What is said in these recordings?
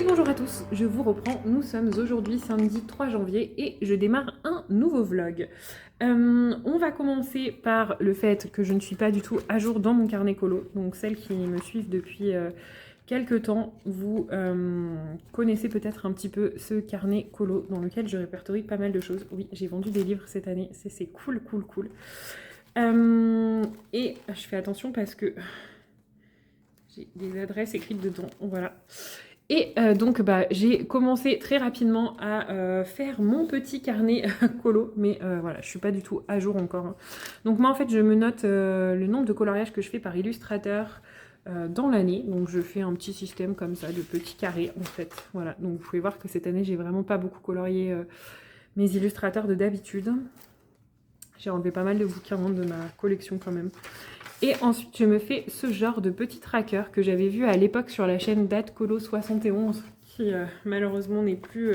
Et bonjour à tous, je vous reprends, nous sommes aujourd'hui samedi 3 janvier et je démarre un nouveau vlog. On va commencer par le fait que je ne suis pas du tout à jour dans mon carnet colo, donc celles qui me suivent depuis quelques temps, vous connaissez peut-être un petit peu ce carnet colo dans lequel je répertorie pas mal de choses. Oui, j'ai vendu des livres cette année, c'est cool, cool, cool. Et je fais attention parce que j'ai des adresses écrites dedans, voilà. Et donc j'ai commencé très rapidement à faire mon petit carnet colo, mais voilà, je suis pas du tout à jour encore, hein. Donc moi en fait je me note le nombre de coloriages que je fais par illustrateur dans l'année, donc je fais un petit système comme ça de petits carrés en fait, voilà. Donc vous pouvez voir que cette année j'ai vraiment pas beaucoup colorié mes illustrateurs de d'habitude. J'ai enlevé pas mal de bouquins de ma collection quand même. Et ensuite, je me fais ce genre de petit tracker que j'avais vu à l'époque sur la chaîne DateColo71, qui malheureusement n'est plus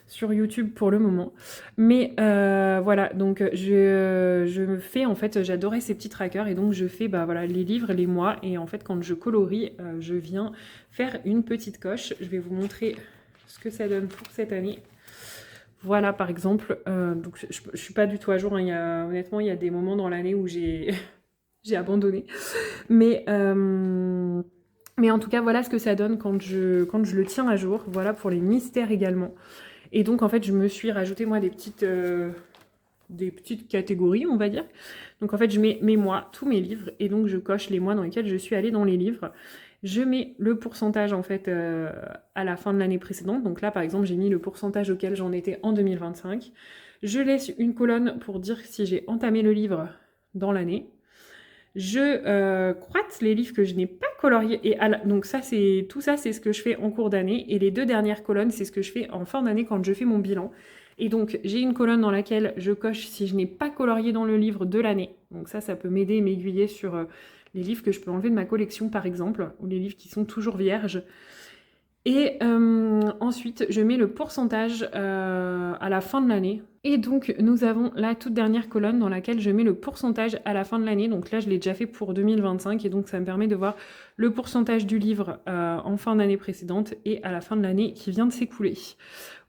sur YouTube pour le moment. Mais voilà, donc je me fais, en fait, j'adorais ces petits trackers, et donc je fais voilà, les livres, les mois, et en fait, quand je colorie, je viens faire une petite coche. Je vais vous montrer ce que ça donne pour cette année. Voilà, par exemple, donc je suis pas du tout à jour, hein. Honnêtement, il y a des moments dans l'année où j'ai abandonné. Mais en tout cas, voilà ce que ça donne quand je le tiens à jour. Voilà pour les mystères également. Et donc, en fait, je me suis rajouté, moi, des petites catégories, on va dire. Donc, en fait, je mets mes mois, tous mes livres, et donc je coche les mois dans lesquels je suis allée dans les livres. Je mets le pourcentage, en fait, à la fin de l'année précédente. Donc là, par exemple, j'ai mis le pourcentage auquel j'en étais en 2025. Je laisse une colonne pour dire si j'ai entamé le livre dans l'année. Je croite les livres que je n'ai pas coloriés. Et donc ça, tout ça, c'est ce que je fais en cours d'année. Et les deux dernières colonnes, c'est ce que je fais en fin d'année quand je fais mon bilan. Et donc, j'ai une colonne dans laquelle je coche si je n'ai pas colorié dans le livre de l'année. Donc ça peut m'aider et m'aiguiller sur les livres que je peux enlever de ma collection, par exemple, ou les livres qui sont toujours vierges. Et ensuite, je mets le pourcentage à la fin de l'année. Et donc, nous avons la toute dernière colonne dans laquelle je mets le pourcentage à la fin de l'année. Donc là, je l'ai déjà fait pour 2025 et donc ça me permet de voir le pourcentage du livre en fin d'année précédente et à la fin de l'année qui vient de s'écouler.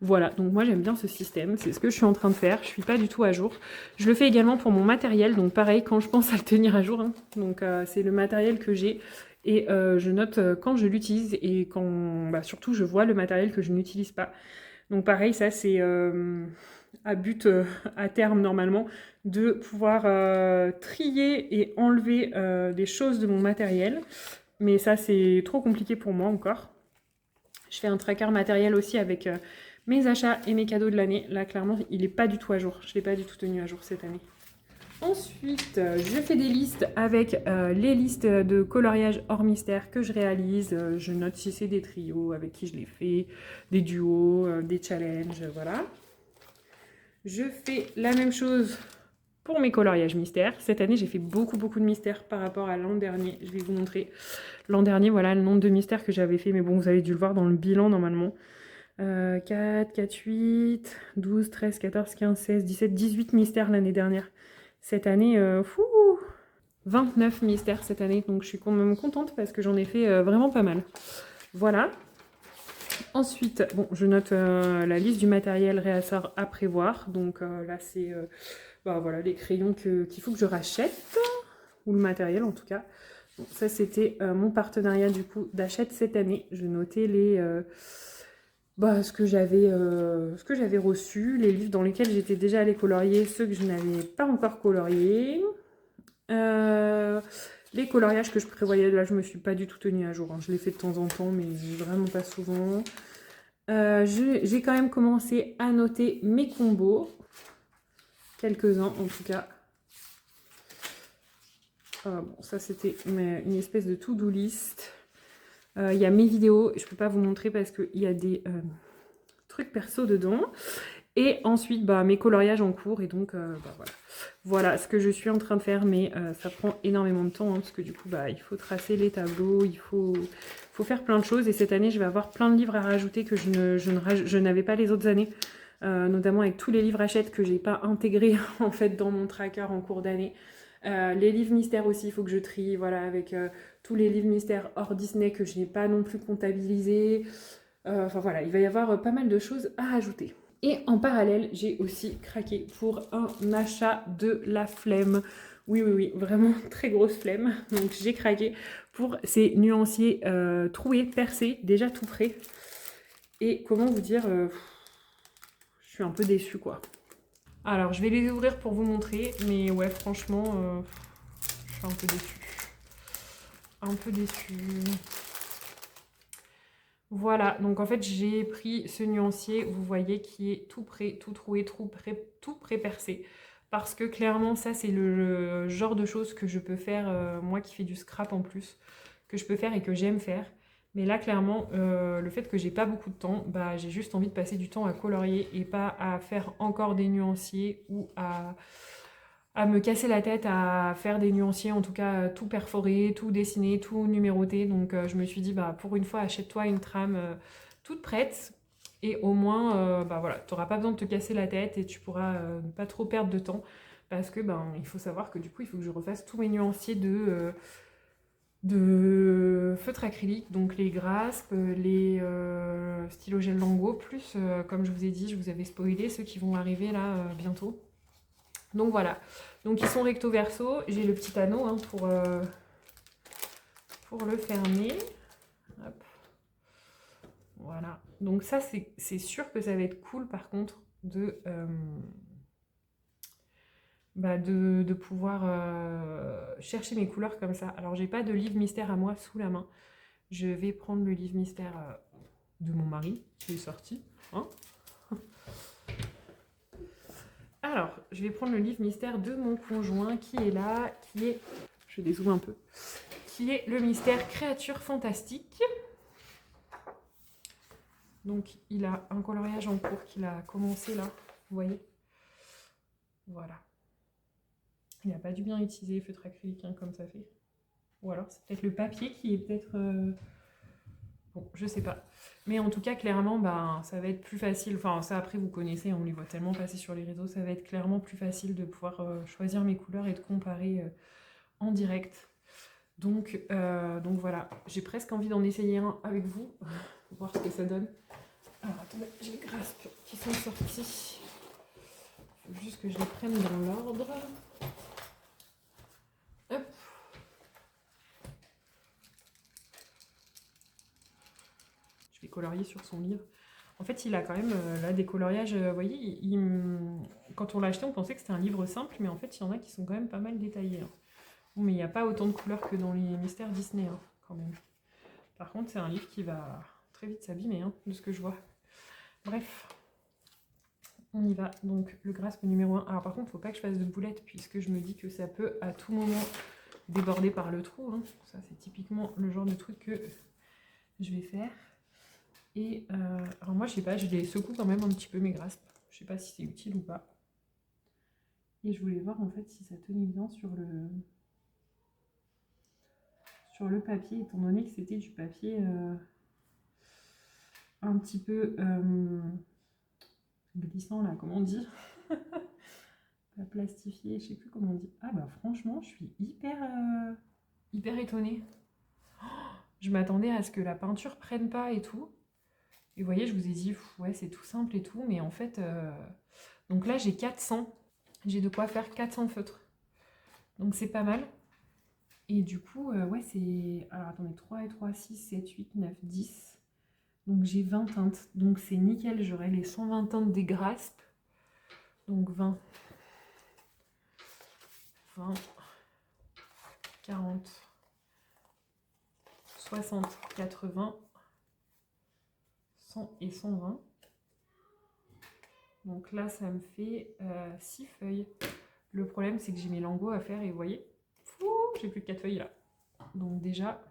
Voilà, donc moi j'aime bien ce système, c'est ce que je suis en train de faire, je suis pas du tout à jour. Je le fais également pour mon matériel, donc pareil, quand je pense à le tenir à jour, hein. Donc c'est le matériel que j'ai. Et je note quand je l'utilise et quand surtout je vois le matériel que je n'utilise pas. Donc pareil, ça c'est à but à terme normalement de pouvoir trier et enlever des choses de mon matériel. Mais ça c'est trop compliqué pour moi encore. Je fais un tracker matériel aussi avec mes achats et mes cadeaux de l'année. Là clairement il n'est pas du tout à jour. Je ne l'ai pas du tout tenu à jour cette année. Ensuite, je fais des listes avec les listes de coloriage hors mystère que je réalise. Je note si c'est des trios avec qui je les fais, des duos, des challenges, voilà. Je fais la même chose pour mes coloriages mystères. Cette année, j'ai fait beaucoup de mystères par rapport à l'an dernier. Je vais vous montrer. L'an dernier, voilà le nombre de mystères que j'avais fait. Mais bon, vous avez dû le voir dans le bilan normalement. 4, 8, 12, 13, 14, 15, 16, 17, 18 mystères l'année dernière. Cette année, 29 mystères cette année, donc je suis quand même contente parce que j'en ai fait vraiment pas mal. Voilà. Ensuite, bon, je note la liste du matériel réassort à prévoir. Donc là, c'est voilà, les crayons qu'il faut que je rachète, ou le matériel en tout cas. Bon, ça, c'était mon partenariat du coup d'achète cette année. Je notais ce que j'avais reçu, les livres dans lesquels j'étais déjà allée colorier, ceux que je n'avais pas encore coloriés. Les coloriages que je prévoyais, là je me suis pas du tout tenue à jour, hein. Je les fais de temps en temps mais vraiment pas souvent. J'ai quand même commencé à noter mes combos, quelques-uns en tout cas. Bon, ça c'était une espèce de to-do list. Il y a mes vidéos, je peux pas vous montrer parce qu'il y a des trucs perso dedans. Et ensuite, mes coloriages en cours. Et donc, voilà. Voilà ce que je suis en train de faire. Mais ça prend énormément de temps. Hein, parce que du coup, il faut tracer les tableaux. Il faut faire plein de choses. Et cette année, je vais avoir plein de livres à rajouter que je n'avais pas les autres années. Notamment avec tous les livres achètes que j'ai pas intégrés en fait dans mon tracker en cours d'année. Les livres mystères aussi, il faut que je trie. Voilà, avec tous les livres mystères hors Disney que je n'ai pas non plus comptabilisés. Enfin voilà, il va y avoir pas mal de choses à ajouter. Et en parallèle, j'ai aussi craqué pour un achat de la flemme. Oui, oui, oui, vraiment très grosse flemme. Donc j'ai craqué pour ces nuanciers troués, percés, déjà tout prêts. Et comment vous dire, je suis un peu déçue quoi. Alors je vais les ouvrir pour vous montrer, mais ouais franchement, je suis un peu déçue. Un peu déçue. Voilà, donc en fait j'ai pris ce nuancier, vous voyez, qui est tout prêt, tout troué, tout prêt percé. Parce que clairement ça c'est le genre de choses que je peux faire, moi qui fais du scrap en plus, que je peux faire et que j'aime faire. Mais là clairement, le fait que j'ai pas beaucoup de temps, bah, j'ai juste envie de passer du temps à colorier et pas à faire encore des nuanciers ou à me casser la tête à faire des nuanciers, en tout cas tout perforé, tout dessiné, tout numéroté. Donc je me suis dit, bah, pour une fois, achète-toi une trame toute prête. Et au moins, bah, voilà, tu n'auras pas besoin de te casser la tête et tu pourras pas trop perdre de temps. Parce que ben, il faut savoir que du coup, il faut que je refasse tous mes nuanciers de feutre acrylique, donc les graspes, les stylos gel Lango, plus, comme je vous ai dit, je vous avais spoilé ceux qui vont arriver là bientôt. Donc voilà, donc ils sont recto verso, j'ai le petit anneau hein, pour le fermer. Hop. Voilà, donc ça c'est sûr que ça va être cool par contre de pouvoir chercher mes couleurs comme ça. Alors j'ai pas de livre mystère à moi sous la main, je vais prendre le livre mystère de mon mari qui est sorti. Hein. Alors, je vais prendre le livre mystère de mon conjoint qui est là, qui est, je dézoome un peu, qui est le mystère créature fantastique. Donc, il a un coloriage en cours qu'il a commencé là, vous voyez. Voilà. Il n'a pas dû bien utiliser les feutres acryliques hein, comme ça fait. Ou alors, c'est peut-être le papier qui est peut-être... Bon, je sais pas. Mais en tout cas, clairement, ben, ça va être plus facile. Enfin, ça, après, vous connaissez, on les voit tellement passer sur les réseaux. Ça va être clairement plus facile de pouvoir choisir mes couleurs et de comparer en direct. Donc voilà, j'ai presque envie d'en essayer un avec vous. Voir ce que ça donne. Alors, attendez, j'ai les graspes qui sont sorties. Il faut juste que je les prenne dans l'ordre. Hop. Je vais colorier sur son livre. En fait, il a quand même là des coloriages. Vous voyez, quand on l'a acheté, on pensait que c'était un livre simple, mais en fait, il y en a qui sont quand même pas mal détaillés. Hein. Bon, mais il n'y a pas autant de couleurs que dans les mystères Disney, hein, quand même. Par contre, c'est un livre qui va très vite s'abîmer, hein, de ce que je vois. Bref, on y va. Donc, le graspe numéro 1. Alors, par contre, il ne faut pas que je fasse de boulettes, puisque je me dis que ça peut à tout moment déborder par le trou. Hein. Ça, c'est typiquement le genre de truc que je vais faire. Et alors moi, je sais pas, je les secoue quand même un petit peu mes graspes. Je sais pas si c'est utile ou pas. Et je voulais voir en fait si ça tenait bien sur le papier, étant donné que c'était du papier un petit peu glissant là, comment on dit. Pas plastifié, je sais plus comment on dit. Ah bah franchement, je suis hyper étonnée. Je m'attendais à ce que la peinture prenne pas et tout. Et vous voyez, je vous ai dit, ouais, c'est tout simple et tout, mais en fait... Donc là, j'ai 400. J'ai de quoi faire 400 feutres. Donc c'est pas mal. Et du coup, ouais, c'est... Alors attendez, 3 et 3, 6, 7, 8, 9, 10. Donc j'ai 20 teintes. Donc c'est nickel, j'aurai les 120 teintes des graspes. Donc 20, 20, 40, 60, 80, 100 et 120. Donc là, ça me fait 6 feuilles. Le problème, c'est que j'ai mes lingots à faire et vous voyez, j'ai plus que 4 feuilles là. Donc déjà...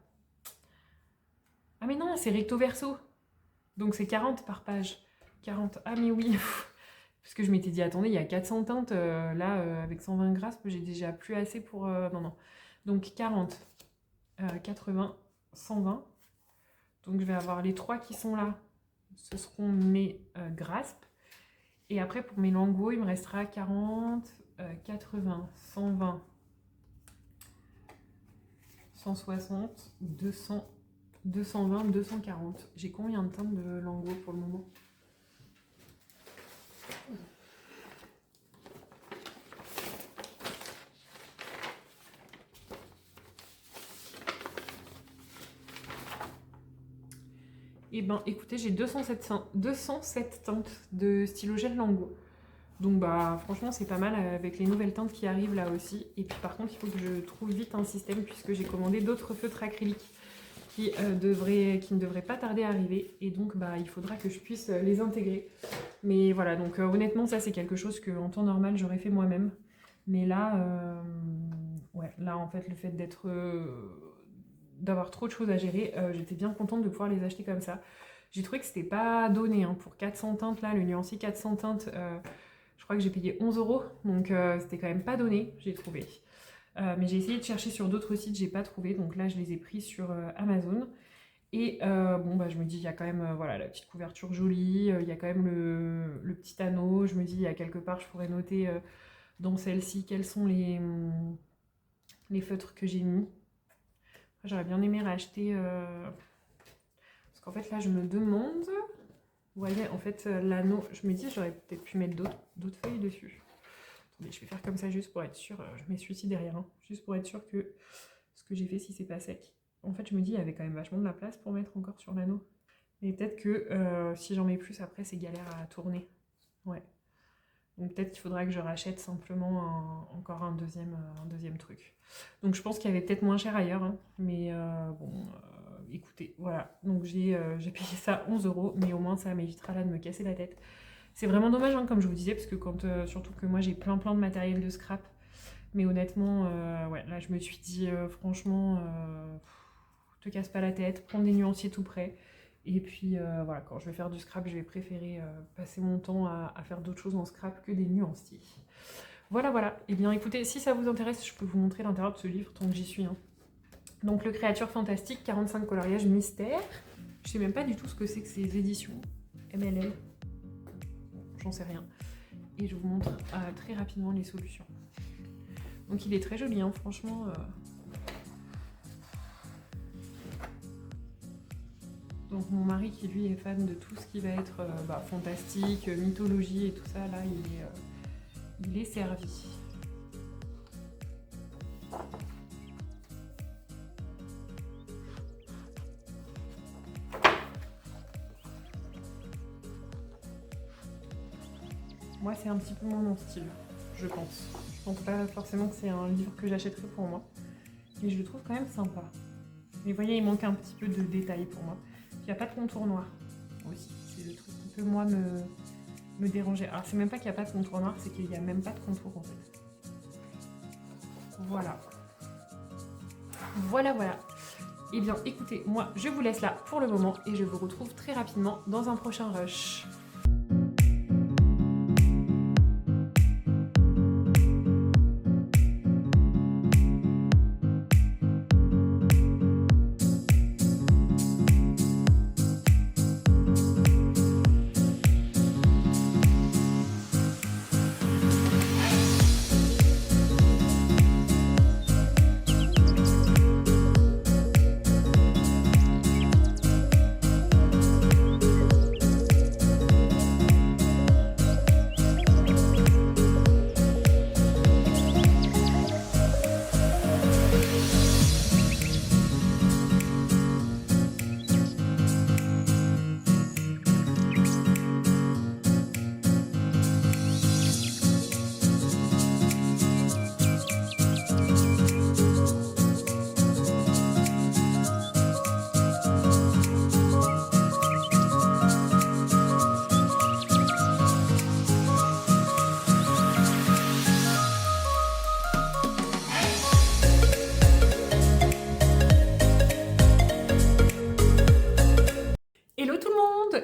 Ah mais non, c'est recto verso. Donc c'est 40 par page. 40. Ah mais oui. Parce que je m'étais dit, attendez, il y a 400 teintes. Là, avec 120 graspes, j'ai déjà plus assez pour... non, non. Donc 40, 80, 120. Donc je vais avoir les 3 qui sont là. Ce seront mes graspes. Et après, pour mes lingots, il me restera 40, 80, 120, 160, 200 220, 240. J'ai combien de teintes de Lango pour le moment? Eh ben, écoutez, j'ai 207 teintes de stylo gel Lango. Donc bah franchement c'est pas mal avec les nouvelles teintes qui arrivent là aussi. Et puis par contre il faut que je trouve vite un système puisque j'ai commandé d'autres feutres acryliques qui ne devraient pas tarder à arriver. Et donc bah il faudra que je puisse les intégrer. Mais voilà, donc honnêtement ça c'est quelque chose que en temps normal j'aurais fait moi-même. Mais là, ouais, là en fait le fait d'avoir trop de choses à gérer, j'étais bien contente de pouvoir les acheter comme ça. J'ai trouvé que c'était pas donné hein, pour 400 teintes là, le nuancier 400 teintes. Je crois que j'ai payé 11 €, donc c'était quand même pas donné, j'ai trouvé. Mais j'ai essayé de chercher sur d'autres sites, j'ai pas trouvé, donc là je les ai pris sur Amazon. Et bon, bah, je me dis, il y a quand même voilà, la petite couverture jolie, il y a quand même le petit anneau. Je me dis, il y a quelque part, je pourrais noter dans celle-ci quels sont les feutres que j'ai mis. J'aurais bien aimé racheter, parce qu'en fait là je me demande. Vous voyez, en fait, l'anneau, je me dis, j'aurais peut-être pu mettre d'autres feuilles dessus. Attendez, je vais faire comme ça juste pour être sûre. Je mets celui-ci derrière, hein, juste pour être sûre que ce que j'ai fait, si c'est pas sec. En fait, je me dis, il y avait quand même vachement de la place pour mettre encore sur l'anneau. Mais peut-être que si j'en mets plus après, c'est galère à tourner. Ouais. Donc peut-être qu'il faudra que je rachète simplement encore un deuxième truc. Donc je pense qu'il y avait peut-être moins cher ailleurs, hein, mais bon... écoutez, voilà, donc j'ai payé ça 11 €, mais au moins ça m'évitera là de me casser la tête. C'est vraiment dommage, hein, comme je vous disais, parce que surtout que moi j'ai plein de matériel de scrap, mais honnêtement, ouais, là je me suis dit, franchement, te casse pas la tête, prends des nuanciers tout près, et puis voilà, quand je vais faire du scrap, je vais préférer passer mon temps à faire d'autres choses en scrap que des nuanciers. Voilà, voilà, et bien écoutez, si ça vous intéresse, je peux vous montrer l'intérieur de ce livre tant que j'y suis, hein. Donc le Créature Fantastique, 45 coloriages mystère. Je sais même pas du tout ce que c'est que ces éditions MLL. J'en sais rien. Et je vous montre très rapidement les solutions. Donc il est très joli, hein, franchement. Donc mon mari qui lui est fan de tout ce qui va être fantastique, mythologie et tout ça, là il est servi. Moi, c'est un petit peu moins mon style, je pense. Je pense pas forcément que c'est un livre que j'achèterais pour moi. Mais je le trouve quand même sympa. Mais vous voyez, il manque un petit peu de détails pour moi. Il n'y a pas de contour noir aussi. C'est le truc qui peut, moi, me déranger. Alors, c'est même pas qu'il n'y a pas de contour noir, c'est qu'il n'y a même pas de contour, en fait. Voilà. Voilà, voilà. Eh bien, écoutez, moi, je vous laisse là pour le moment et je vous retrouve très rapidement dans un prochain rush.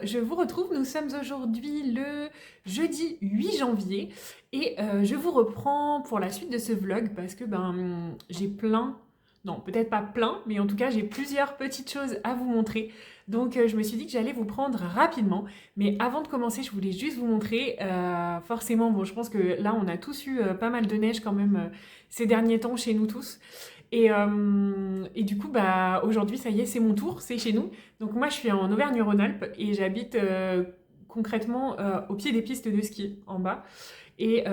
Je vous retrouve, nous sommes aujourd'hui le jeudi 8 janvier et je vous reprends pour la suite de ce vlog parce que j'ai plein, non peut-être pas plein, mais en tout cas j'ai plusieurs petites choses à vous montrer. Donc je me suis dit que j'allais vous prendre rapidement, mais avant de commencer je voulais juste vous montrer, forcément bon je pense que là on a tous eu pas mal de neige quand même ces derniers temps chez nous tous. Et du coup, bah, aujourd'hui, ça y est, c'est mon tour, c'est chez nous. Donc moi, je suis en Auvergne-Rhône-Alpes et j'habite concrètement au pied des pistes de ski, en bas. Et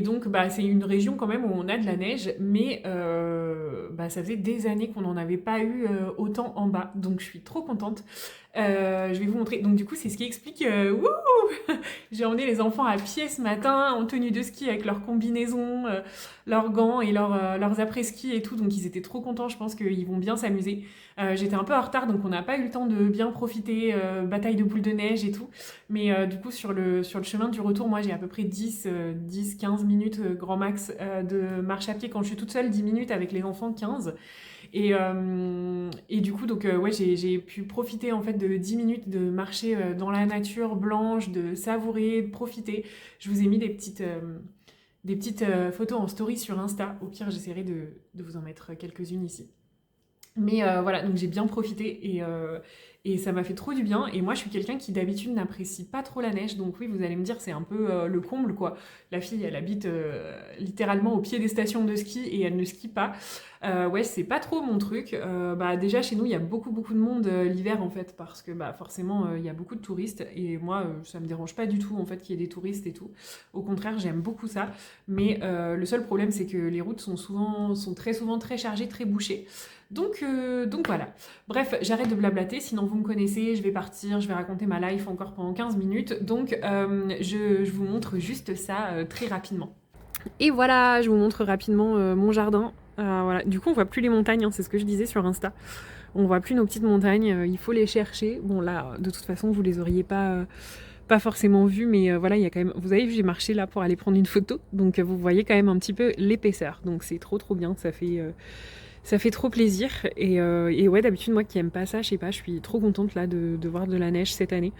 donc, bah, c'est une région quand même où on a de la neige, mais bah, ça faisait des années qu'on n'en avait pas eu autant en bas. Donc, je suis trop contente. Je vais vous montrer. Donc, du coup, c'est ce qui explique. Wouhou j'ai emmené les enfants à pied ce matin en tenue de ski avec leurs combinaisons, leurs gants et leurs après-ski et tout. Donc, ils étaient trop contents. Je pense qu'ils vont bien s'amuser. J'étais un peu en retard, donc on n'a pas eu le temps de bien profiter. Bataille de boules de neige et tout. Mais du coup, sur le chemin du retour, moi, j'ai à peu près 10-15 minutes grand max de marche à pied quand je suis toute seule, 10 minutes avec les enfants, 15. Et du coup, donc, ouais, j'ai pu profiter en fait de 10 minutes de marcher dans la nature blanche, de savourer, de profiter. Je vous ai mis des petites photos en story sur Insta. Au pire, j'essaierai de vous en mettre quelques-unes ici. Mais voilà, donc j'ai bien profité et ça m'a fait trop du bien. Et moi, je suis quelqu'un qui d'habitude n'apprécie pas trop la neige. Donc oui, vous allez me dire, c'est un peu le comble, quoi. La fille, elle habite littéralement au pied des stations de ski et elle ne skie pas. Ouais, c'est pas trop mon truc. Bah, déjà, chez nous, il y a beaucoup, beaucoup de monde l'hiver, en fait, parce que bah, forcément, il y a beaucoup de touristes. Et moi, ça me dérange pas du tout, en fait, qu'il y ait des touristes et tout. Au contraire, j'aime beaucoup ça. Mais le seul problème, c'est que les routes sont très souvent très chargées, très bouchées. Donc voilà. Bref, j'arrête de blablater, sinon vous me connaissez, je vais partir, je vais raconter ma life encore pendant 15 minutes. Donc je vous montre juste ça très rapidement. Et voilà, je vous montre rapidement mon jardin. Voilà. Du coup, on voit plus les montagnes, hein, c'est ce que je disais sur Insta. On voit plus nos petites montagnes, il faut les chercher. Bon là, de toute façon, vous les auriez pas forcément vues, mais voilà, il y a quand même. Vous avez vu, j'ai marché là pour aller prendre une photo, donc vous voyez quand même un petit peu l'épaisseur. Donc c'est trop trop bien, ça fait trop plaisir. Et ouais, d'habitude, moi qui aime pas ça, je sais pas, je suis trop contente là de voir de la neige cette année.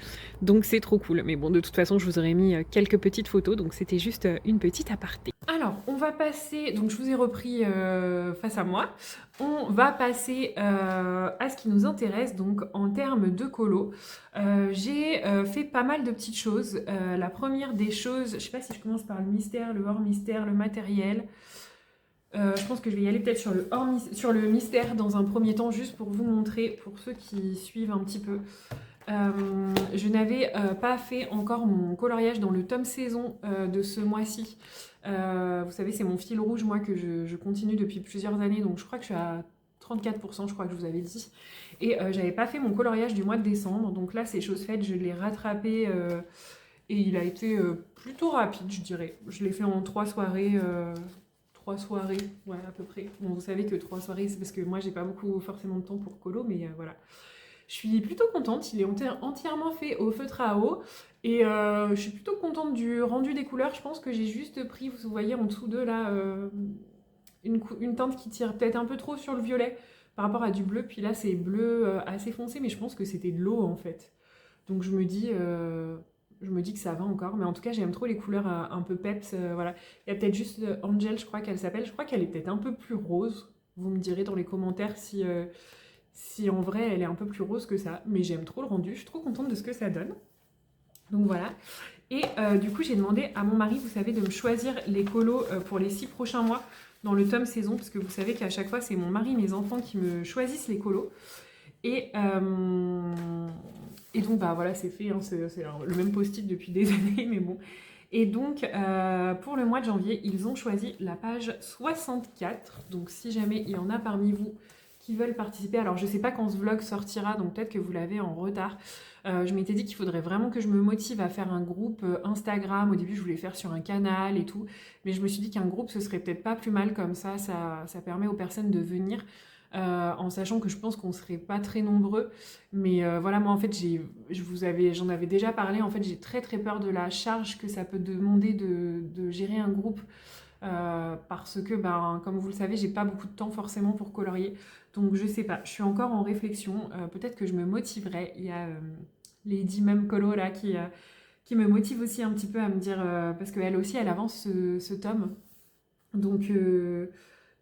Donc c'est trop cool. Mais bon, de toute façon, je vous aurais mis quelques petites photos, donc c'était juste une petite aparté. Alors, on va passer, donc je vous ai repris face à moi, on va passer à ce qui nous intéresse, donc en termes de colo. J'ai fait pas mal de petites choses. La première des choses, je sais pas si je commence par le mystère, le hors mystère, le matériel. Je pense que je vais y aller peut-être sur le mystère dans un premier temps, juste pour vous montrer, pour ceux qui suivent un petit peu. Je n'avais pas fait encore mon coloriage dans le tome saison de ce mois-ci. Vous savez, c'est mon fil rouge, moi, que je continue depuis plusieurs années, donc je crois que je suis à 34%, je crois que je vous avais dit. Et j'avais pas fait mon coloriage du mois de décembre, donc là, c'est chose faite, je l'ai rattrapé et il a été plutôt rapide, je dirais. Je l'ai fait en 3 soirées. 3 soirées, ouais, à peu près. Bon, vous savez que 3 soirées, c'est parce que moi, j'ai pas beaucoup forcément de temps pour colo, mais voilà. Je suis plutôt contente, il est entièrement fait au feutre à eau et je suis plutôt contente du rendu des couleurs. Je pense que j'ai juste pris, vous voyez en dessous de là, une teinte qui tire peut-être un peu trop sur le violet par rapport à du bleu. Puis là, c'est bleu assez foncé, mais je pense que c'était de l'eau en fait. Donc je me dis que ça va encore, mais en tout cas j'aime trop les couleurs un peu peps, voilà. Il y a peut-être juste Angel, je crois qu'elle s'appelle, je crois qu'elle est peut-être un peu plus rose. Vous me direz dans les commentaires si en vrai elle est un peu plus rose que ça, mais j'aime trop le rendu, je suis trop contente de ce que ça donne. Donc voilà. Et du coup j'ai demandé à mon mari, vous savez, de me choisir les colos pour les 6 prochains mois dans le tome saison, parce que vous savez qu'à chaque fois c'est mon mari, mes enfants qui me choisissent les colos. Et, et donc, bah voilà, c'est fait, hein, c'est le même post-it depuis des années, mais bon. Et donc, pour le mois de janvier, ils ont choisi la page 64. Donc, si jamais il y en a parmi vous qui veulent participer, alors je sais pas quand ce vlog sortira, donc peut-être que vous l'avez en retard. Je m'étais dit qu'il faudrait vraiment que je me motive à faire un groupe Instagram. Au début, je voulais faire sur un canal et tout, mais je me suis dit qu'un groupe, ce serait peut-être pas plus mal comme ça permet aux personnes de venir. En sachant que je pense qu'on serait pas très nombreux, mais voilà, moi en fait j'en avais déjà parlé, en fait j'ai très très peur de la charge que ça peut demander de gérer un groupe, parce que ben, comme vous le savez, j'ai pas beaucoup de temps forcément pour colorier, donc je sais pas, je suis encore en réflexion, peut-être que je me motiverai. Il y a Lady Même Colo là qui me motive aussi un petit peu à me dire, parce qu'elle aussi elle avance ce tome, donc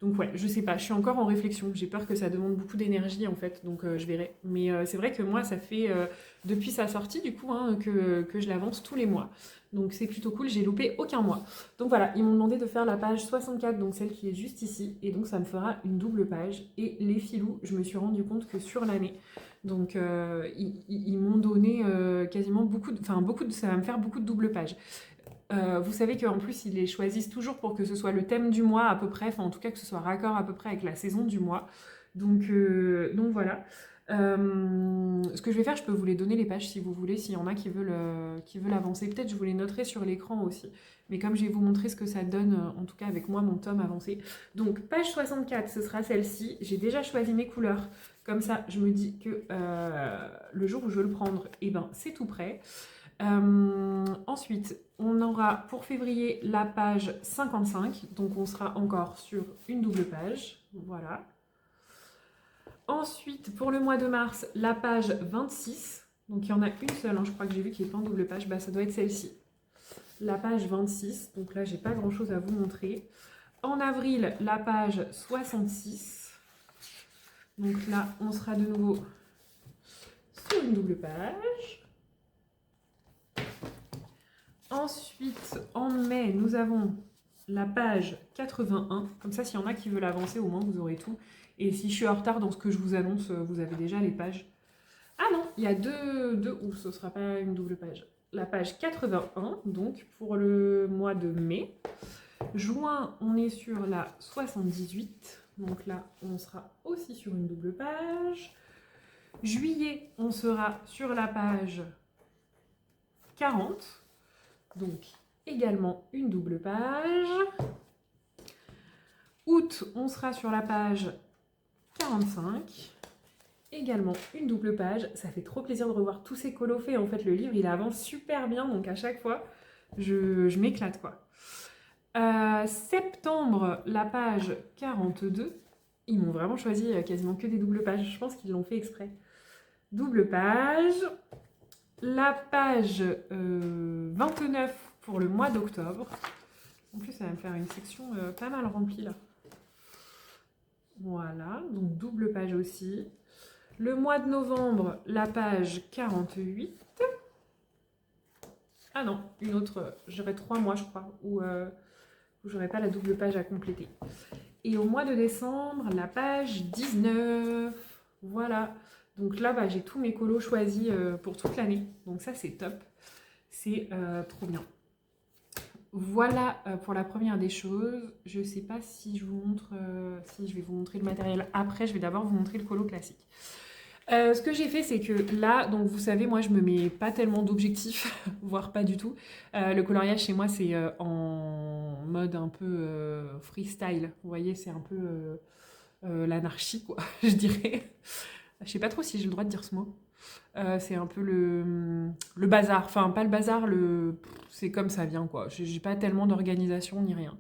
Donc ouais, je sais pas, je suis encore en réflexion. J'ai peur que ça demande beaucoup d'énergie en fait, donc je verrai. Mais c'est vrai que moi, ça fait depuis sa sortie du coup hein, que je l'avance tous les mois. Donc c'est plutôt cool, j'ai loupé aucun mois. Donc voilà, ils m'ont demandé de faire la page 64, donc celle qui est juste ici. Et donc ça me fera une double page. Et les filous, je me suis rendu compte que sur l'année, donc ils m'ont donné quasiment beaucoup de, ça va me faire beaucoup de double pages. Vous savez qu'en plus, ils les choisissent toujours pour que ce soit le thème du mois à peu près, enfin en tout cas que ce soit raccord à peu près avec la saison du mois. Donc voilà. Ce que je vais faire, je peux vous les donner les pages si vous voulez, s'il y en a qui veulent avancer. Peut-être je vous les noterai sur l'écran aussi. Mais comme je vais vous montrer ce que ça donne, en tout cas avec moi, mon tome avancé. Donc page 64, ce sera celle-ci. J'ai déjà choisi mes couleurs. Comme ça, je me dis que le jour où je veux le prendre, eh ben, c'est tout prêt. Ensuite, on aura pour février la page 55, donc on sera encore sur une double page, voilà. Ensuite, pour le mois de mars, la page 26, donc il y en a une seule, hein, je crois que j'ai vu qu'il n'y a pas en double page, bah, ça doit être celle-ci. La page 26, donc là j'ai pas grand chose à vous montrer. En avril, la page 66, donc là on sera de nouveau sur une double page. Ensuite, en mai, nous avons la page 81. Comme ça, s'il y en a qui veulent avancer, au moins vous aurez tout. Et si je suis en retard dans ce que je vous annonce, vous avez déjà les pages. Ah non, il y a deux ou ce ne sera pas une double page. La page 81, donc pour le mois de mai. Juin, on est sur la 78. Donc là, on sera aussi sur une double page. Juillet, on sera sur la page 40. Donc, également une double page. Août, on sera sur la page 45. Également une double page. Ça fait trop plaisir de revoir tous ces colos faits. En fait, le livre, il avance super bien. Donc, à chaque fois, je m'éclate, quoi. Septembre, la page 42. Ils m'ont vraiment choisi quasiment que des doubles pages. Je pense qu'ils l'ont fait exprès. Double page. La page 29 pour le mois d'octobre. En plus, ça va me faire une section pas mal remplie là. Voilà, donc double page aussi. Le mois de novembre, la page 48. Ah non, une autre, j'aurai 3 mois je crois, où j'aurai pas la double page à compléter. Et au mois de décembre, la page 19. Voilà. Donc là, bah, j'ai tous mes colos choisis pour toute l'année. Donc ça, c'est top. C'est trop bien. Voilà pour la première des choses. Je ne sais pas si je vous montre, si je vais vous montrer le matériel après. Je vais d'abord vous montrer le colo classique. Ce que j'ai fait, c'est que là, donc vous savez, moi, je me mets pas tellement d'objectifs, voire pas du tout. Le coloriage chez moi, c'est en mode un peu freestyle. Vous voyez, c'est un peu l'anarchie, quoi, je dirais. Je sais pas trop si j'ai le droit de dire ce mot. C'est un peu le bazar. Enfin, pas le bazar, c'est comme ça vient, quoi. J'ai pas tellement d'organisation ni rien.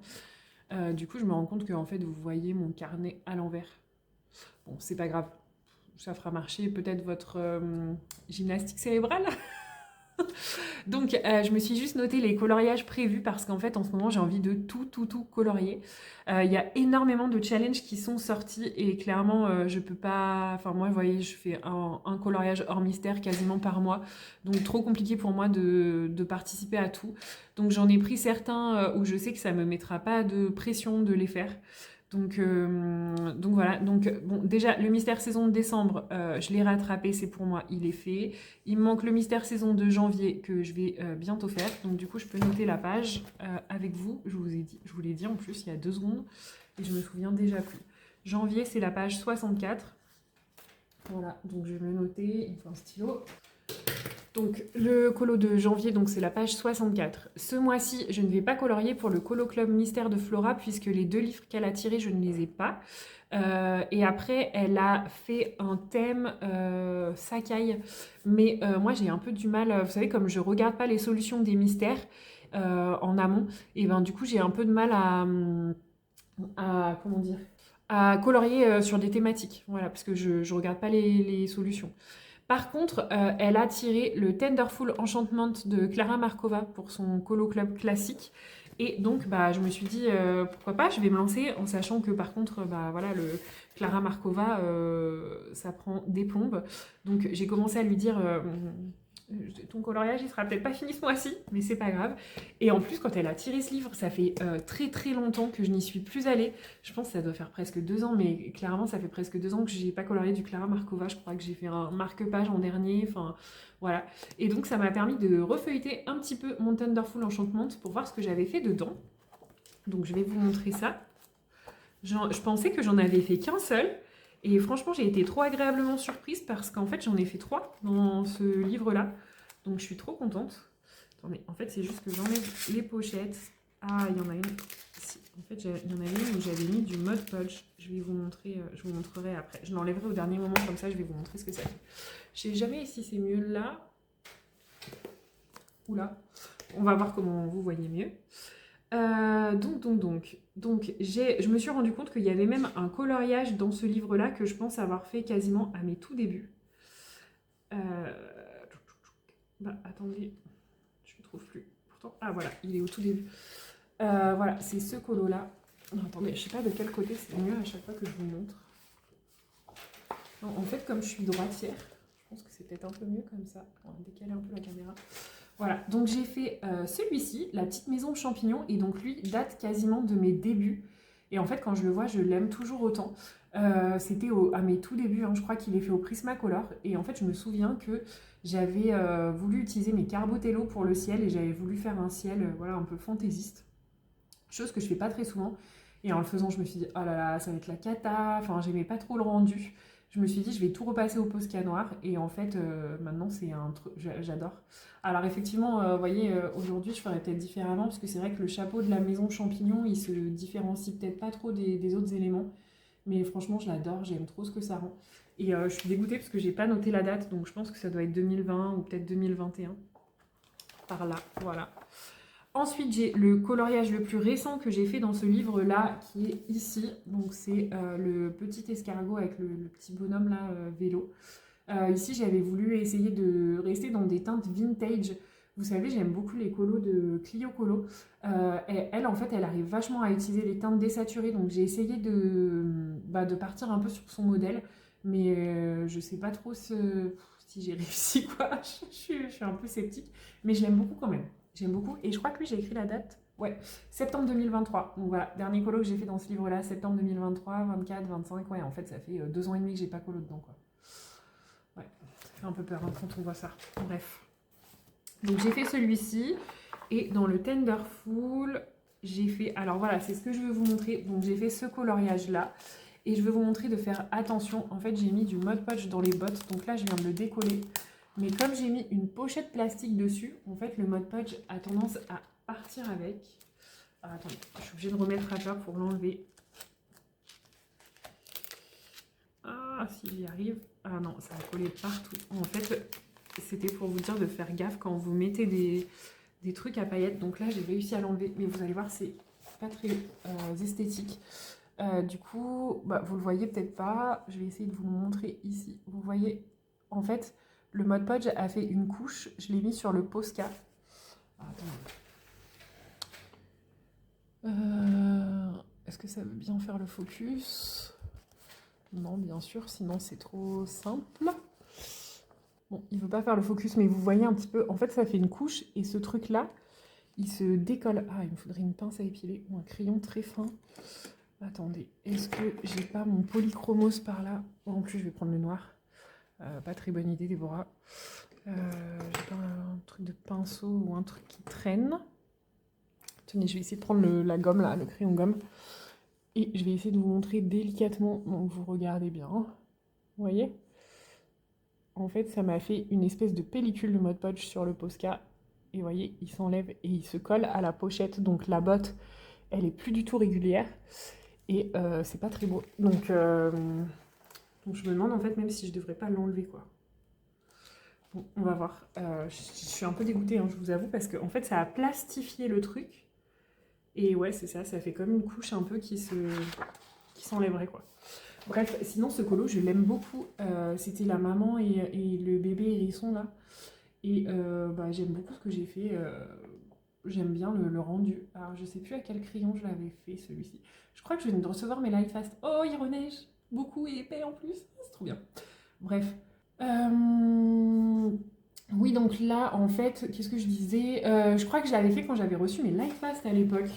Du coup, je me rends compte que en fait, vous voyez mon carnet à l'envers. Bon, c'est pas grave. Ça fera marcher peut-être votre gymnastique cérébrale. Donc, je me suis juste noté les coloriages prévus parce qu'en fait, en ce moment, j'ai envie de tout colorier. Il y a énormément de challenges qui sont sortis et clairement, je peux pas... Enfin, moi, vous voyez, je fais un coloriage hors mystère quasiment par mois. Donc, trop compliqué pour moi de participer à tout. Donc, j'en ai pris certains où je sais que ça me mettra pas de pression de les faire. Donc voilà, donc bon, déjà le mystère saison de décembre, je l'ai rattrapé, c'est pour moi, il est fait. Il me manque le mystère saison de janvier que je vais bientôt faire, donc du coup je peux noter la page avec vous, je vous l'ai dit en plus il y a 2 secondes, et je me souviens déjà plus. Janvier c'est la page 64, voilà, donc je vais me le noter, il me faut un stylo. Donc le colo de janvier, donc c'est la page 64. Ce mois-ci, je ne vais pas colorier pour le colo club mystère de Flora puisque les 2 livres qu'elle a tirés, je ne les ai pas. Et après, elle a fait un thème Sakai. Mais moi, j'ai un peu du mal, vous savez, comme je regarde pas les solutions des mystères en amont, et ben du coup, j'ai un peu de mal comment dire, à colorier sur des thématiques. Voilà, parce que je regarde pas les solutions. Par contre, elle a tiré le Tenderful Enchantment de Clara Markova pour son colo club classique. Et donc, bah, je me suis dit, pourquoi pas, je vais me lancer en sachant que par contre, bah, voilà, le Clara Markova, ça prend des plombes. Donc, j'ai commencé à lui dire, ton coloriage, il sera peut-être pas fini ce mois-ci, mais c'est pas grave. Et en plus, quand elle a tiré ce livre, ça fait très très longtemps que je n'y suis plus allée. Je pense que ça doit faire presque 2 ans, mais clairement, ça fait presque 2 ans que j'ai pas colorié du Clara Markova. Je crois que j'ai fait un marque-page en dernier, enfin, voilà. Et donc, ça m'a permis de refeuilleter un petit peu mon Thunderful Enchantment pour voir ce que j'avais fait dedans. Donc, je vais vous montrer ça. Je pensais que j'en avais fait qu'un seul. Et franchement, j'ai été trop agréablement surprise parce qu'en fait, j'en ai fait 3 dans ce livre-là. Donc, je suis trop contente. Attendez, en fait, c'est juste que j'enlève les pochettes. Ah, il y en a une. En fait, il y en avait une où j'avais mis du Mod Podge. Je vais vous montrer, je vous montrerai après. Je l'enlèverai au dernier moment, comme ça, je vais vous montrer ce que ça fait. Je sais jamais si c'est mieux là ou là. On va voir comment vous voyez mieux. Donc, je me suis rendu compte qu'il y avait même un coloriage dans ce livre-là que je pense avoir fait quasiment à mes tout débuts. Bah, attendez, je ne trouve plus. Pourtant, ah voilà, il est au tout début. Voilà, c'est ce colo-là. Non, attendez, je sais pas de quel côté c'est mieux à chaque fois que je vous montre. Non, en fait, comme je suis droitière, je pense que c'est peut-être un peu mieux comme ça. On va décaler un peu la caméra. Voilà, donc j'ai fait celui-ci, la petite maison champignon, et donc lui date quasiment de mes débuts. Et en fait, quand je le vois, je l'aime toujours autant. C'était à mes tout débuts, hein, je crois qu'il est fait au Prismacolor. Et en fait, je me souviens que j'avais voulu utiliser mes Carbotello pour le ciel, et j'avais voulu faire un ciel voilà, un peu fantaisiste. Chose que je fais pas très souvent. Et en le faisant, je me suis dit, oh là là, ça va être la cata. Enfin, j'aimais pas trop le rendu. Je me suis dit, je vais tout repasser au Posca noir. Et en fait, maintenant, c'est un truc, j'adore. Alors, effectivement, vous voyez, aujourd'hui, je ferais peut-être différemment. Parce que c'est vrai que le chapeau de la maison champignon, il se différencie peut-être pas trop des autres éléments. Mais franchement, je l'adore. J'aime trop ce que ça rend. Et je suis dégoûtée parce que j'ai pas noté la date. Donc, je pense que ça doit être 2020 ou peut-être 2021. Par là, voilà. Ensuite, j'ai le coloriage le plus récent que j'ai fait dans ce livre-là, qui est ici. Donc, c'est le petit escargot avec le petit bonhomme là, vélo. Ici, j'avais voulu essayer de rester dans des teintes vintage. Vous savez, j'aime beaucoup les colos de Clio Colo. Et elle, en fait, elle arrive vachement à utiliser les teintes désaturées. Donc, j'ai essayé de partir un peu sur son modèle. Mais je sais pas trop si j'ai réussi, quoi. Je suis un peu sceptique. Mais je l'aime beaucoup quand même. J'aime beaucoup. Et je crois que lui, j'ai écrit la date. Ouais, septembre 2023. Donc voilà, dernier colo que j'ai fait dans ce livre-là, septembre 2023, 24, 25. Ouais, en fait, ça fait 2 ans et demi que j'ai pas colo dedans, quoi. Ouais, ça fait un peu peur hein, quand on voit ça. Bref. Donc j'ai fait celui-ci. Et dans le Tenderful, j'ai fait... Alors voilà, c'est ce que je veux vous montrer. Donc j'ai fait ce coloriage-là. Et je veux vous montrer de faire attention. En fait, j'ai mis du Mod Podge dans les bottes. Donc là, je viens de le décoller. Mais comme j'ai mis une pochette plastique dessus, en fait, le Mod Podge a tendance à partir avec. Ah, attendez, je suis obligée de remettre à plat pour l'enlever. Ah, si j'y arrive. Ah non, ça va coller partout. En fait, c'était pour vous dire de faire gaffe quand vous mettez des trucs à paillettes. Donc là, j'ai réussi à l'enlever. Mais vous allez voir, c'est pas très esthétique. Du coup, bah, vous le voyez peut-être pas. Je vais essayer de vous le montrer ici. Vous voyez, en fait... Le Mod Podge a fait une couche, je l'ai mis sur le Posca. Est-ce que ça veut bien faire le focus? Non, bien sûr, sinon c'est trop simple. Bon, il ne veut pas faire le focus, mais vous voyez un petit peu, en fait ça fait une couche, et ce truc-là, il se décolle. Ah, il me faudrait une pince à épiler, ou un crayon très fin. Attendez, est-ce que j'ai pas mon polychromos par là? En plus, je vais prendre le noir. Pas très bonne idée, Déborah. J'ai pas un truc de pinceau ou un truc qui traîne. Tenez, je vais essayer de prendre la gomme, là, le crayon gomme. Et je vais essayer de vous montrer délicatement. Donc, vous regardez bien. Vous voyez? En fait, ça m'a fait une espèce de pellicule de Mod Podge sur le Posca. Et vous voyez, il s'enlève et il se colle à la pochette. Donc, la botte, elle est plus du tout régulière. Et c'est pas très beau. Donc je me demande en fait même si je devrais pas l'enlever quoi. Bon, on va voir. Je suis un peu dégoûtée, hein, je vous avoue, parce qu'en fait ça a plastifié le truc. Et ouais, c'est ça, ça fait comme une couche un peu qui s'enlèverait quoi. Bref, sinon ce colo, je l'aime beaucoup. C'était la maman et le bébé hérisson là. Et j'aime beaucoup ce que j'ai fait. j'aime bien le rendu. Alors, je sais plus à quel crayon je l'avais fait, celui-ci. Je crois que je viens de recevoir mes Lightfast. Oh, il reneige beaucoup et épais en plus. C'est trop bien. Bref. Oui, donc là, en fait, qu'est-ce que je disais? Je crois que je l'avais fait quand j'avais reçu mes Lightfast à l'époque.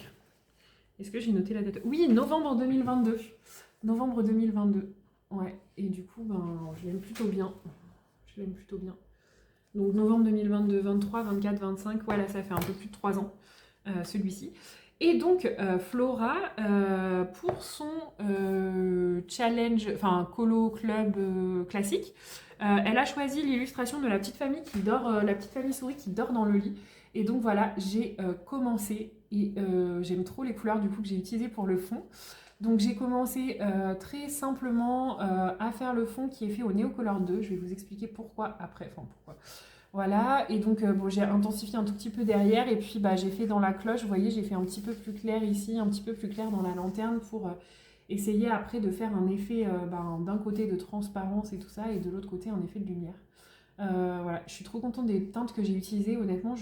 Est-ce que j'ai noté la date? Oui, novembre 2022. Novembre 2022. Ouais, et du coup, ben, je l'aime plutôt bien. Je l'aime plutôt bien. Donc novembre 2022, 23, 24, 25, voilà, ça fait un peu plus de 3 ans, celui-ci. Et donc Flora, pour son challenge, enfin colo club classique, elle a choisi l'illustration de la petite famille qui dort, la petite famille souris qui dort dans le lit. Et donc voilà, j'ai commencé et j'aime trop les couleurs du coup que j'ai utilisées pour le fond. Donc j'ai commencé très simplement à faire le fond qui est fait au Neocolor 2. Je vais vous expliquer pourquoi après, enfin pourquoi. Voilà, et donc bon, j'ai intensifié un tout petit peu derrière et puis bah, j'ai fait dans la cloche, vous voyez, j'ai fait un petit peu plus clair ici, un petit peu plus clair dans la lanterne pour essayer après de faire un effet d'un côté de transparence et tout ça et de l'autre côté un effet de lumière. Voilà, je suis trop contente des teintes que j'ai utilisées, honnêtement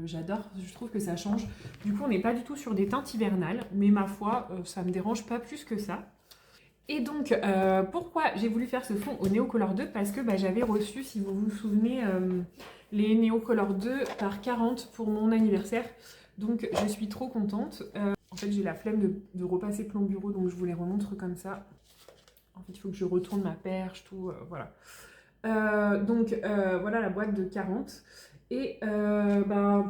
j'adore, je trouve que ça change. Du coup on n'est pas du tout sur des teintes hivernales, mais ma foi ça me dérange pas plus que ça. Et donc, pourquoi j'ai voulu faire ce fond au Neocolor 2? Parce que bah, j'avais reçu, si vous vous souvenez, les Neocolor 2 par 40 pour mon anniversaire. Donc, je suis trop contente. En fait, j'ai la flemme de repasser plan bureau, donc je vous les remontre comme ça. En fait, il faut que je retourne ma perche, tout, voilà. Voilà la boîte de 40. Et